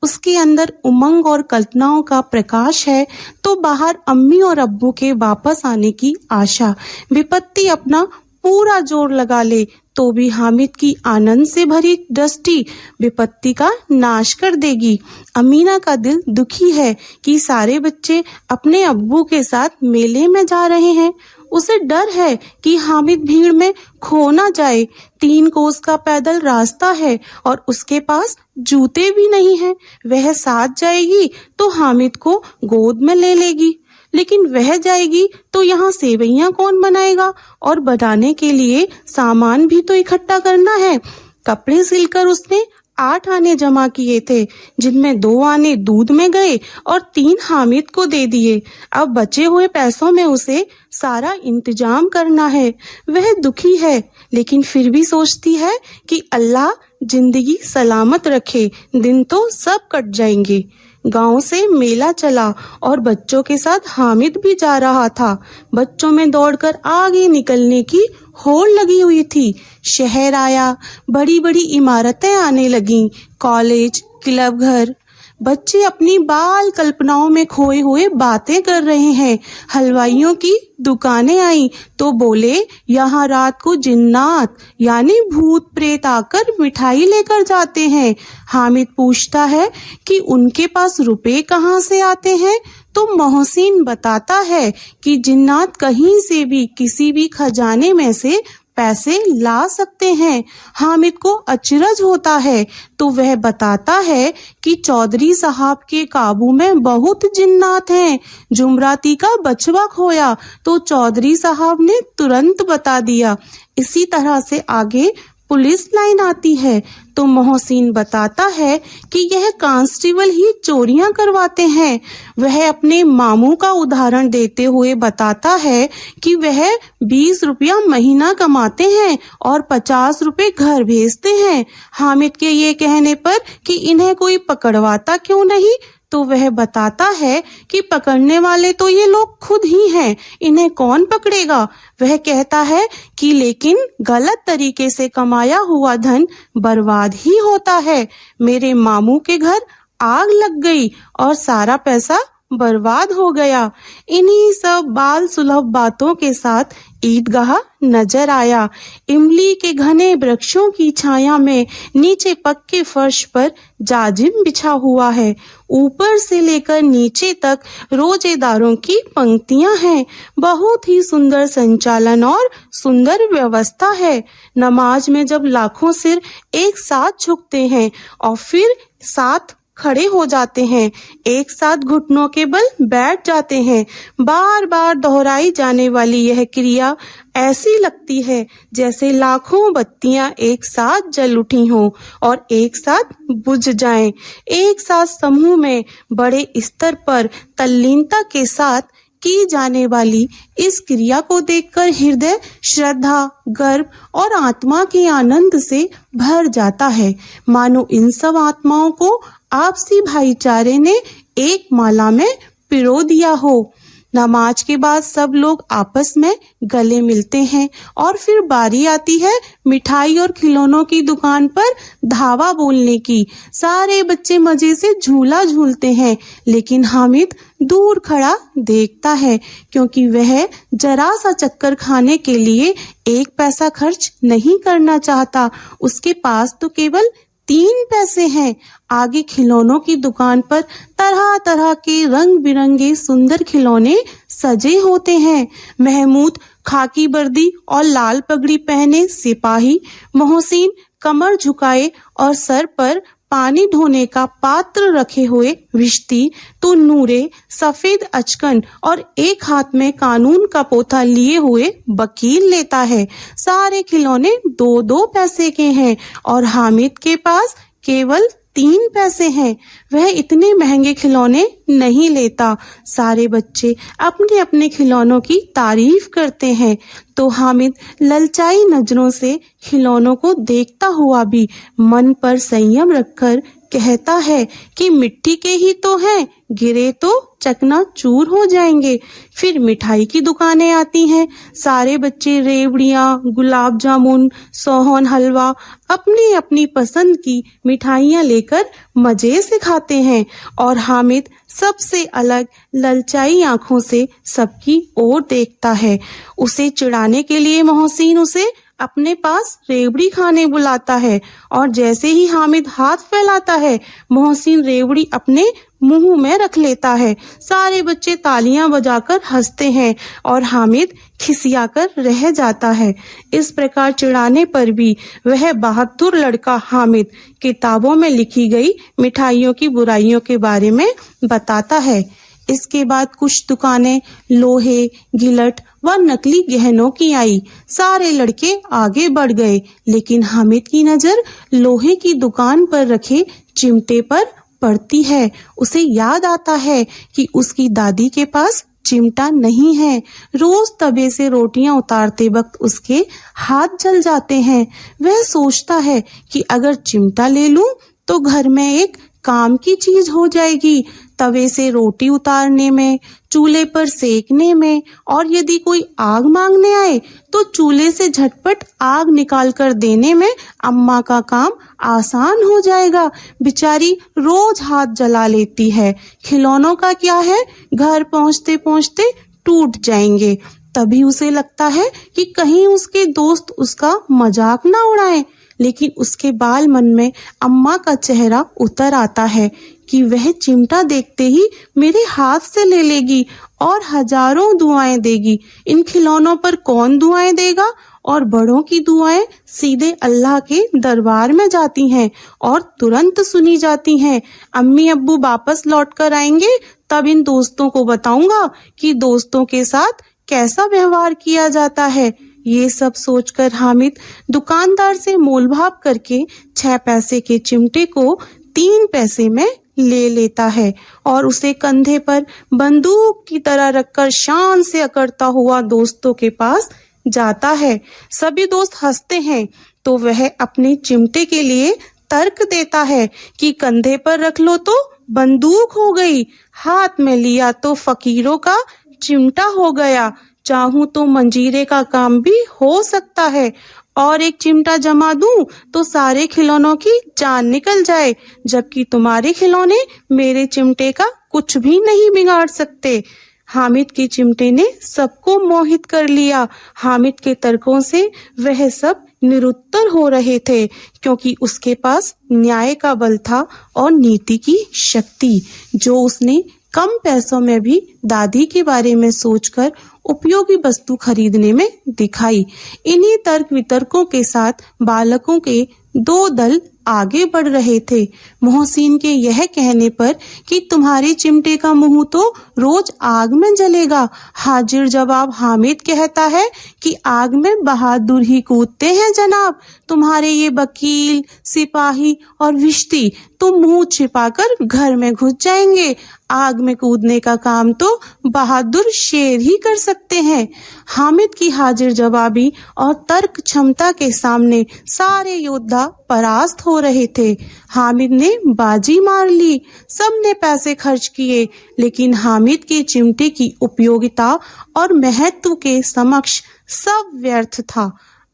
उसके अंदर उमंग और कल्पनाओं का प्रकाश है तो बाहर अम्मी और अब्बू के वापस आने की आशा। विपत्ति अपना पूरा जोर लगा ले तो भी हामिद की आनंद से भरी दृष्टि विपत्ति का नाश कर देगी। अमीना का दिल दुखी है कि सारे बच्चे अपने अब्बू के साथ मेले में जा रहे हैं। उसे डर है कि हामिद भीड़ में खो ना जाए। 3 कोस का पैदल रास्ता है और उसके पास जूते भी नहीं हैं। वह साथ जाएगी तो हामिद को गोद में ले लेगी, लेकिन वह जाएगी तो यहाँ सेवैयां कौन बनाएगा और बनाने के लिए सामान भी तो इकट्ठा करना है। कपड़े सिलकर उसने 8 आने जमा किए थे, जिनमें 2 आने दूध में गए और 3 हामिद को दे दिए। अब बचे हुए पैसों में उसे सारा इंतजाम करना है। वह दुखी है, लेकिन फिर भी सोचती है कि अल्लाह जिंदगी सलामत रखे, दिन तो सब कट जाएंगे। गांव से मेला चला और बच्चों के साथ हामिद भी जा रहा था। बच्चों में दौड़कर आगे निकलने की होड़ लगी हुई थी। शहर आया, बड़ी बड़ी इमारतें आने लगीं, कॉलेज, क्लब घर। बच्चे अपनी बाल कल्पनाओं में खोए हुए बातें कर रहे हैं। हलवाइयों की दुकानें आई तो बोले यहाँ रात को जिन्नात यानी भूत प्रेत आकर मिठाई लेकर जाते हैं। हामिद पूछता है कि उनके पास रुपए कहाँ से आते हैं तो मोहसिन बताता है कि जिन्नात कहीं से भी किसी भी खजाने में से पैसे ला सकते हैं। हामिद को अचरज होता है तो वह बताता है कि चौधरी साहब के काबू में बहुत जिन्नात हैं। जुमराती का बछवा खोया तो चौधरी साहब ने तुरंत बता दिया। इसी तरह से आगे पुलिस लाइन आती है तो मोहसिन बताता है कि यह कांस्टेबल ही चोरियां करवाते हैं। वह अपने मामू का उदाहरण देते हुए बताता है कि वह 20 रुपया महीना कमाते हैं और 50 रुपए घर भेजते हैं। हामिद के ये कहने पर कि इन्हें कोई पकड़वाता क्यों नहीं तो वह बताता है कि पकड़ने वाले तो ये लोग खुद ही हैं, इन्हें कौन पकड़ेगा। वह कहता है कि लेकिन गलत तरीके से कमाया हुआ धन बर्बाद ही होता है। मेरे मामू के घर आग लग गई और सारा पैसा बर्बाद हो गया। इन्हीं सब बाल सुलभ बातों के साथ ईदगाह नजर आया। इमली के घने वृक्षों की छाया में नीचे पक्के फर्श पर जाजिम बिछा हुआ है। ऊपर से लेकर नीचे तक रोजेदारों की पंक्तियां हैं। बहुत ही सुंदर संचालन और सुंदर व्यवस्था है। नमाज में जब लाखों सिर एक साथ झुकते हैं और फिर साथ खड़े हो जाते हैं, एक साथ घुटनों के बल बैठ जाते हैं। बार बार दोहराई जाने वाली यह क्रिया ऐसी लगती है जैसे लाखों बत्तियां एक साथ जल उठी हों और एक साथ बुझ जाएं। एक साथ समूह में बड़े स्तर पर तल्लीनता के साथ की जाने वाली इस क्रिया को देखकर हृदय श्रद्धा, गर्व और आत्मा के आनंद से भर जाता है, मानो इन सब आत्माओं को आपसी भाईचारे ने एक माला में पिरो दिया हो। नमाज के बाद सब लोग आपस में गले मिलते हैं और फिर बारी आती है मिठाई और खिलौनों की दुकान पर धावा बोलने की। सारे बच्चे मजे से झूला झूलते हैं, लेकिन हामिद दूर खड़ा देखता है, क्योंकि वह जरा सा चक्कर खाने के लिए 1 पैसा खर्च नहीं करना चाहता। उसके पास तो केवल 3 पैसे हैं। आगे खिलौनों की दुकान पर तरह तरह के रंग बिरंगे सुंदर खिलौने सजे होते हैं। महमूद खाकी वर्दी और लाल पगड़ी पहने सिपाही, मोहसिन कमर झुकाए और सर पर पानी ढोने का पात्र रखे हुए विश्ती, तो नूरे सफेद अचकन और एक हाथ में कानून का पोथा लिए हुए वकील लेता है। सारे खिलौने 2-2 पैसे के हैं और हामिद के पास केवल 3 पैसे हैं। वह इतने महंगे खिलौने नहीं लेता। सारे बच्चे अपने अपने खिलौनों की तारीफ करते हैं, तो हामिद ललचाई नजरों से खिलौनों को देखता हुआ भी मन पर संयम रखकर कहता है कि मिट्टी के ही तो हैं, गिरे तो चकनाचूर हो जाएंगे। फिर मिठाई की दुकानें आती हैं। सारे बच्चे रेवड़ियाँ, गुलाब जामुन, सोहन हलवा, अपनी अपनी पसंद की मिठाइयाँ लेकर मजे से खाते हैं और हामिद सबसे अलग ललचाई आंखों से सबकी ओर देखता है। उसे चिढ़ाने के लिए मोहसिन उसे अपने पास रेवड़ी खाने बुलाता है और जैसे ही हामिद हाथ फैलाता है, मोहसिन रेवड़ी अपने मुंह में रख लेता है। सारे बच्चे तालियां बजाकर हंसते हैं और हामिद खिसियाकर रह जाता है। इस प्रकार चिढ़ाने पर भी वह बहादुर लड़का हामिद किताबों में लिखी गई मिठाइयों की बुराइयों के बारे में बताता है। इसके बाद कुछ दुकानें लोहे, गिलट व नकली गहनों की आई। सारे लड़के आगे बढ़ गए, लेकिन हामिद की नजर लोहे की दुकान पर रखे चिमटे पर पड़ती है। उसे याद आता है कि उसकी दादी के पास चिमटा नहीं है। रोज तवे से रोटियां उतारते वक्त उसके हाथ जल जाते हैं। वह सोचता है कि अगर चिमटा ले लूं तो घर में एक काम की चीज हो जाएगी। तवे से रोटी उतारने में, चूल्हे पर सेकने में, और यदि कोई आग मांगने आए तो चूल्हे से झटपट आग निकाल कर देने में अम्मा का काम आसान हो जाएगा। बेचारी रोज हाथ जला लेती है। खिलौनों का क्या है, घर पहुंचते पहुंचते टूट जाएंगे। तभी उसे लगता है कि कहीं उसके दोस्त उसका मजाक ना उड़ाएं, लेकिन उसके बाल मन में अम्मा का चेहरा उतर आता है कि वह चिमटा देखते ही मेरे हाथ से ले लेगी और हजारों दुआएं देगी। इन खिलौनों पर कौन दुआएं देगा? और बड़ों की दुआएं सीधे अल्लाह के दरबार में जाती हैं और तुरंत सुनी जाती हैं। अम्मी अब्बू वापस लौट कर आएंगे, तब इन दोस्तों को बताऊंगा कि दोस्तों के साथ कैसा व्यवहार किया जाता है। ये सब सोचकर हामिद दुकानदार से मोलभाव करके 6 पैसे के चिमटे को 3 पैसे में ले लेता है और उसे कंधे पर बंदूक की तरह रखकर शान से अकड़ता हुआ दोस्तों के पास जाता है। सभी दोस्त हंसते हैं तो वह अपने चिमटे के लिए तर्क देता है कि कंधे पर रख लो तो बंदूक हो गई, हाथ में लिया तो फकीरों का चिमटा हो गया, चाहूं तो मंजीरे का काम भी हो सकता है, और एक चिमटा जमा दूं तो सारे खिलौनों की जान निकल जाए, जबकि तुम्हारे खिलौने मेरे चिमटे का कुछ भी नहीं बिगाड़ सकते। हामिद के चिमटे ने सबको मोहित कर लिया। हामिद के तर्कों से वह सब निरुत्तर हो रहे थे, क्योंकि उसके पास न्याय का बल था और नीति की शक्ति, जो उसने कम पैसों में भी दादी के बारे में सोचकर उपयोगी वस्तु खरीदने में दिखाई। इन्हीं तर्क वितर्कों के साथ बालकों के 2 दल आगे बढ़ रहे थे। मोहसिन के यह कहने पर कि तुम्हारे चिमटे का मुंह तो रोज आग में जलेगा, हाजिर जवाब हामिद कहता है कि आग में बहादुर ही कूदते हैं जनाब। तुम्हारे ये वकील, सिपाही और विश्ती तो मुंह छिपाकर घर में घुस जाएंगे। आग में कूदने का काम तो बहादुर शेर ही कर सकते हैं। हामिद की हाजिर जवाबी और तर्क क्षमता के सामने सारे योद्धा परास्त हो रहे थे। हामिद ने बाजी मार ली, सबने पैसे खर्च किए, लेकिन हामिद के चिमटे की उपयोगिता और महत्व के समक्ष सब व्यर्थ था।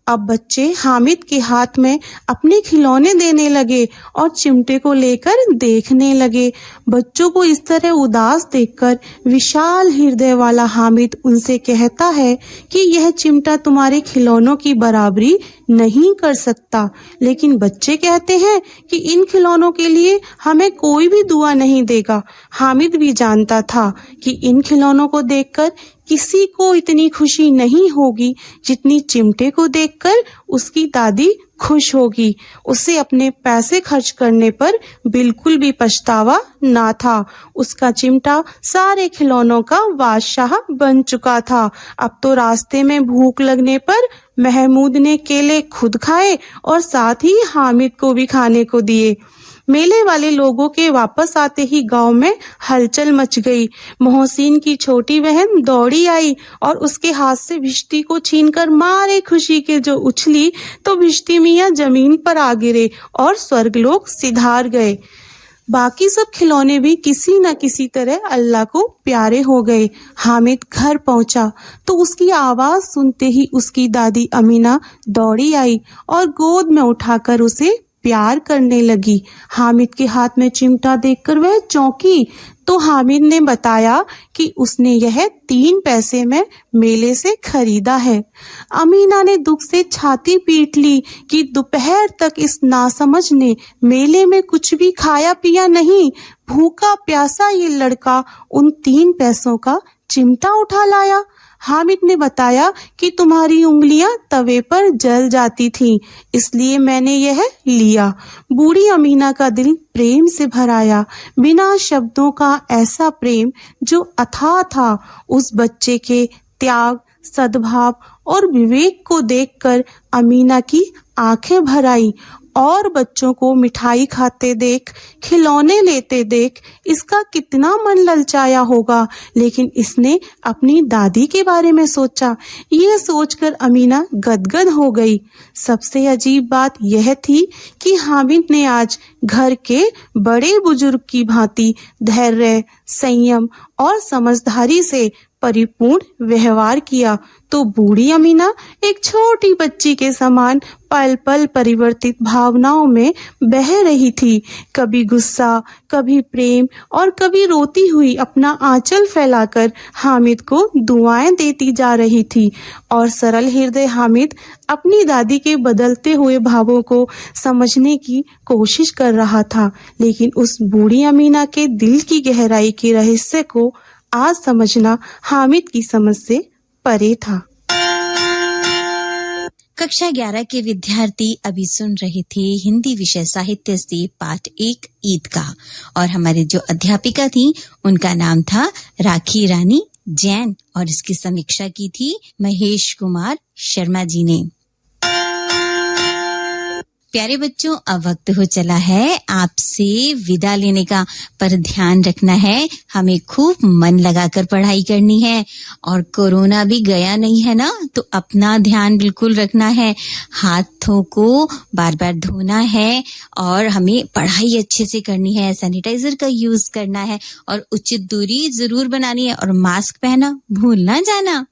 अब बच्चे हामिद के हाथ में अपने खिलौने देने लगे और चिमटे को लेकर देखने लगे। बच्चों को इस तरह उदास देखकर विशाल हृदय वाला हामिद उनसे कहता है कि यह चिमटा तुम्हारे खिलौनों की बराबरी नहीं कर सकता। लेकिन बच्चे कहते हैं कि इन खिलौनों के लिए हमें कोई भी दुआ नहीं देगा। हामिद भी जानता था कि इन खिलौनों को देखकर किसी को इतनी खुशी नहीं होगी जितनी चिमटे को देखकर उसकी दादी खुश होगी। उसे अपने पैसे खर्च करने पर बिल्कुल भी पछतावा ना था। उसका चिमटा सारे खिलौनों का बादशाह बन चुका था। अब तो रास्ते में भूख लगने पर महमूद ने केले खुद खाए और साथ ही हामिद को भी खाने को दिए। मेले वाले लोगों के वापस आते ही गांव में हलचल मच गई। मोहसिन की छोटी बहन दौड़ी आई और उसके हाथ से भिश्ती को छीनकर मारे खुशी के जो उछली तो भिश्ती मियाँ जमीन पर आ गिरे और स्वर्गलोक सिधार गए। बाकी सब खिलौने भी किसी न किसी तरह अल्लाह को प्यारे हो गए। हामिद घर पहुंचा तो उसकी आवाज सुनते ही उसकी दादी अमीना दौड़ी आई और गोद में उठाकर उसे प्यार करने लगी। हामिद के हाथ में चिमटा देखकर वह चौंकी तो हामिद ने बताया कि उसने यह 3 पैसे में मेले से खरीदा है। अमीना ने दुख से छाती पीट ली कि दोपहर तक इस नासमझ ने मेले में कुछ भी खाया पिया नहीं। भूखा प्यासा ये लड़का उन 3 पैसों का चिमटा उठा लाया। हामिद ने बताया कि तुम्हारी उंगलियां तवे पर जल जाती थीं, इसलिए मैंने यह लिया। बूढ़ी अमीना का दिल प्रेम से भर आया। बिना शब्दों का ऐसा प्रेम जो अथाह था। उस बच्चे के त्याग, सद्भाव और विवेक को देखकर अमीना की आंखें भर आई और बच्चों को मिठाई खाते देख, खिलौने लेते देख इसका कितना मन ललचाया होगा। लेकिन इसने अपनी दादी के बारे में सोचा। यह सोचकर अमीना गदगद हो गई। सबसे अजीब बात यह थी कि हामिद ने आज घर के बड़े बुजुर्ग की भांति धैर्य, संयम और समझदारी से परिपूर्ण व्यवहार किया तो बूढ़ी अमीना एक छोटी बच्ची के समान पल पल परिवर्तित भावनाओं में बह रही थी। कभी गुस्सा, कभी प्रेम और कभी रोती हुई अपना आंचल फैलाकर हामिद को दुआएं देती जा रही थी। और सरल हृदय हामिद अपनी दादी के बदलते हुए भावों को समझने की कोशिश कर रहा था, लेकिन उस बूढ़ी अमीना के दिल की गहराई के रहस्य को आज समझना हामिद की समझ से परे था। कक्षा 11 के विद्यार्थी अभी सुन रहे थे हिंदी विषय साहित्य से पाठ 1 ईद का, और हमारे जो अध्यापिका थी उनका नाम था राखी रानी जैन और इसकी समीक्षा की थी महेश कुमार शर्मा जी ने। प्यारे बच्चों, अब वक्त हो चला है आपसे विदा लेने का, पर ध्यान रखना है हमें खूब मन लगाकर पढ़ाई करनी है। और कोरोना भी गया नहीं है ना, तो अपना ध्यान बिल्कुल रखना है। हाथों को बार बार धोना है और हमें पढ़ाई अच्छे से करनी है। सैनिटाइजर का यूज करना है और उचित दूरी जरूर बनानी है और मास्क पहना भूल ना जाना।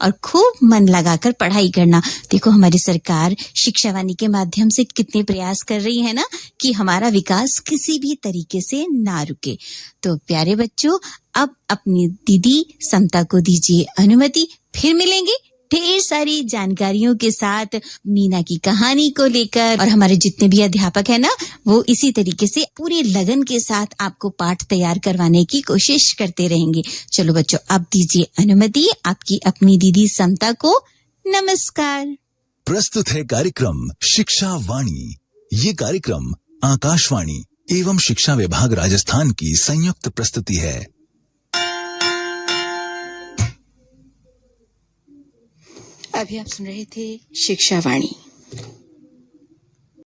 और खूब मन लगाकर पढ़ाई करना। देखो हमारी सरकार शिक्षा वाणी के माध्यम से कितने प्रयास कर रही है ना कि हमारा विकास किसी भी तरीके से ना रुके। तो प्यारे बच्चों, अब अपनी दीदी समता को दीजिए अनुमति। फिर मिलेंगे ढेर सारी जानकारियों के साथ, मीना की कहानी को लेकर। और हमारे जितने भी अध्यापक है ना, वो इसी तरीके से पूरी लगन के साथ आपको पाठ तैयार करवाने की कोशिश करते रहेंगे। चलो बच्चों, अब दीजिए अनुमति आपकी अपनी दीदी समता को। नमस्कार। प्रस्तुत है कार्यक्रम शिक्षा वाणी। ये कार्यक्रम आकाशवाणी एवं शिक्षा विभाग राजस्थान की संयुक्त प्रस्तुति है। अभी आप सुन रहे थे शिक्षा वाणी।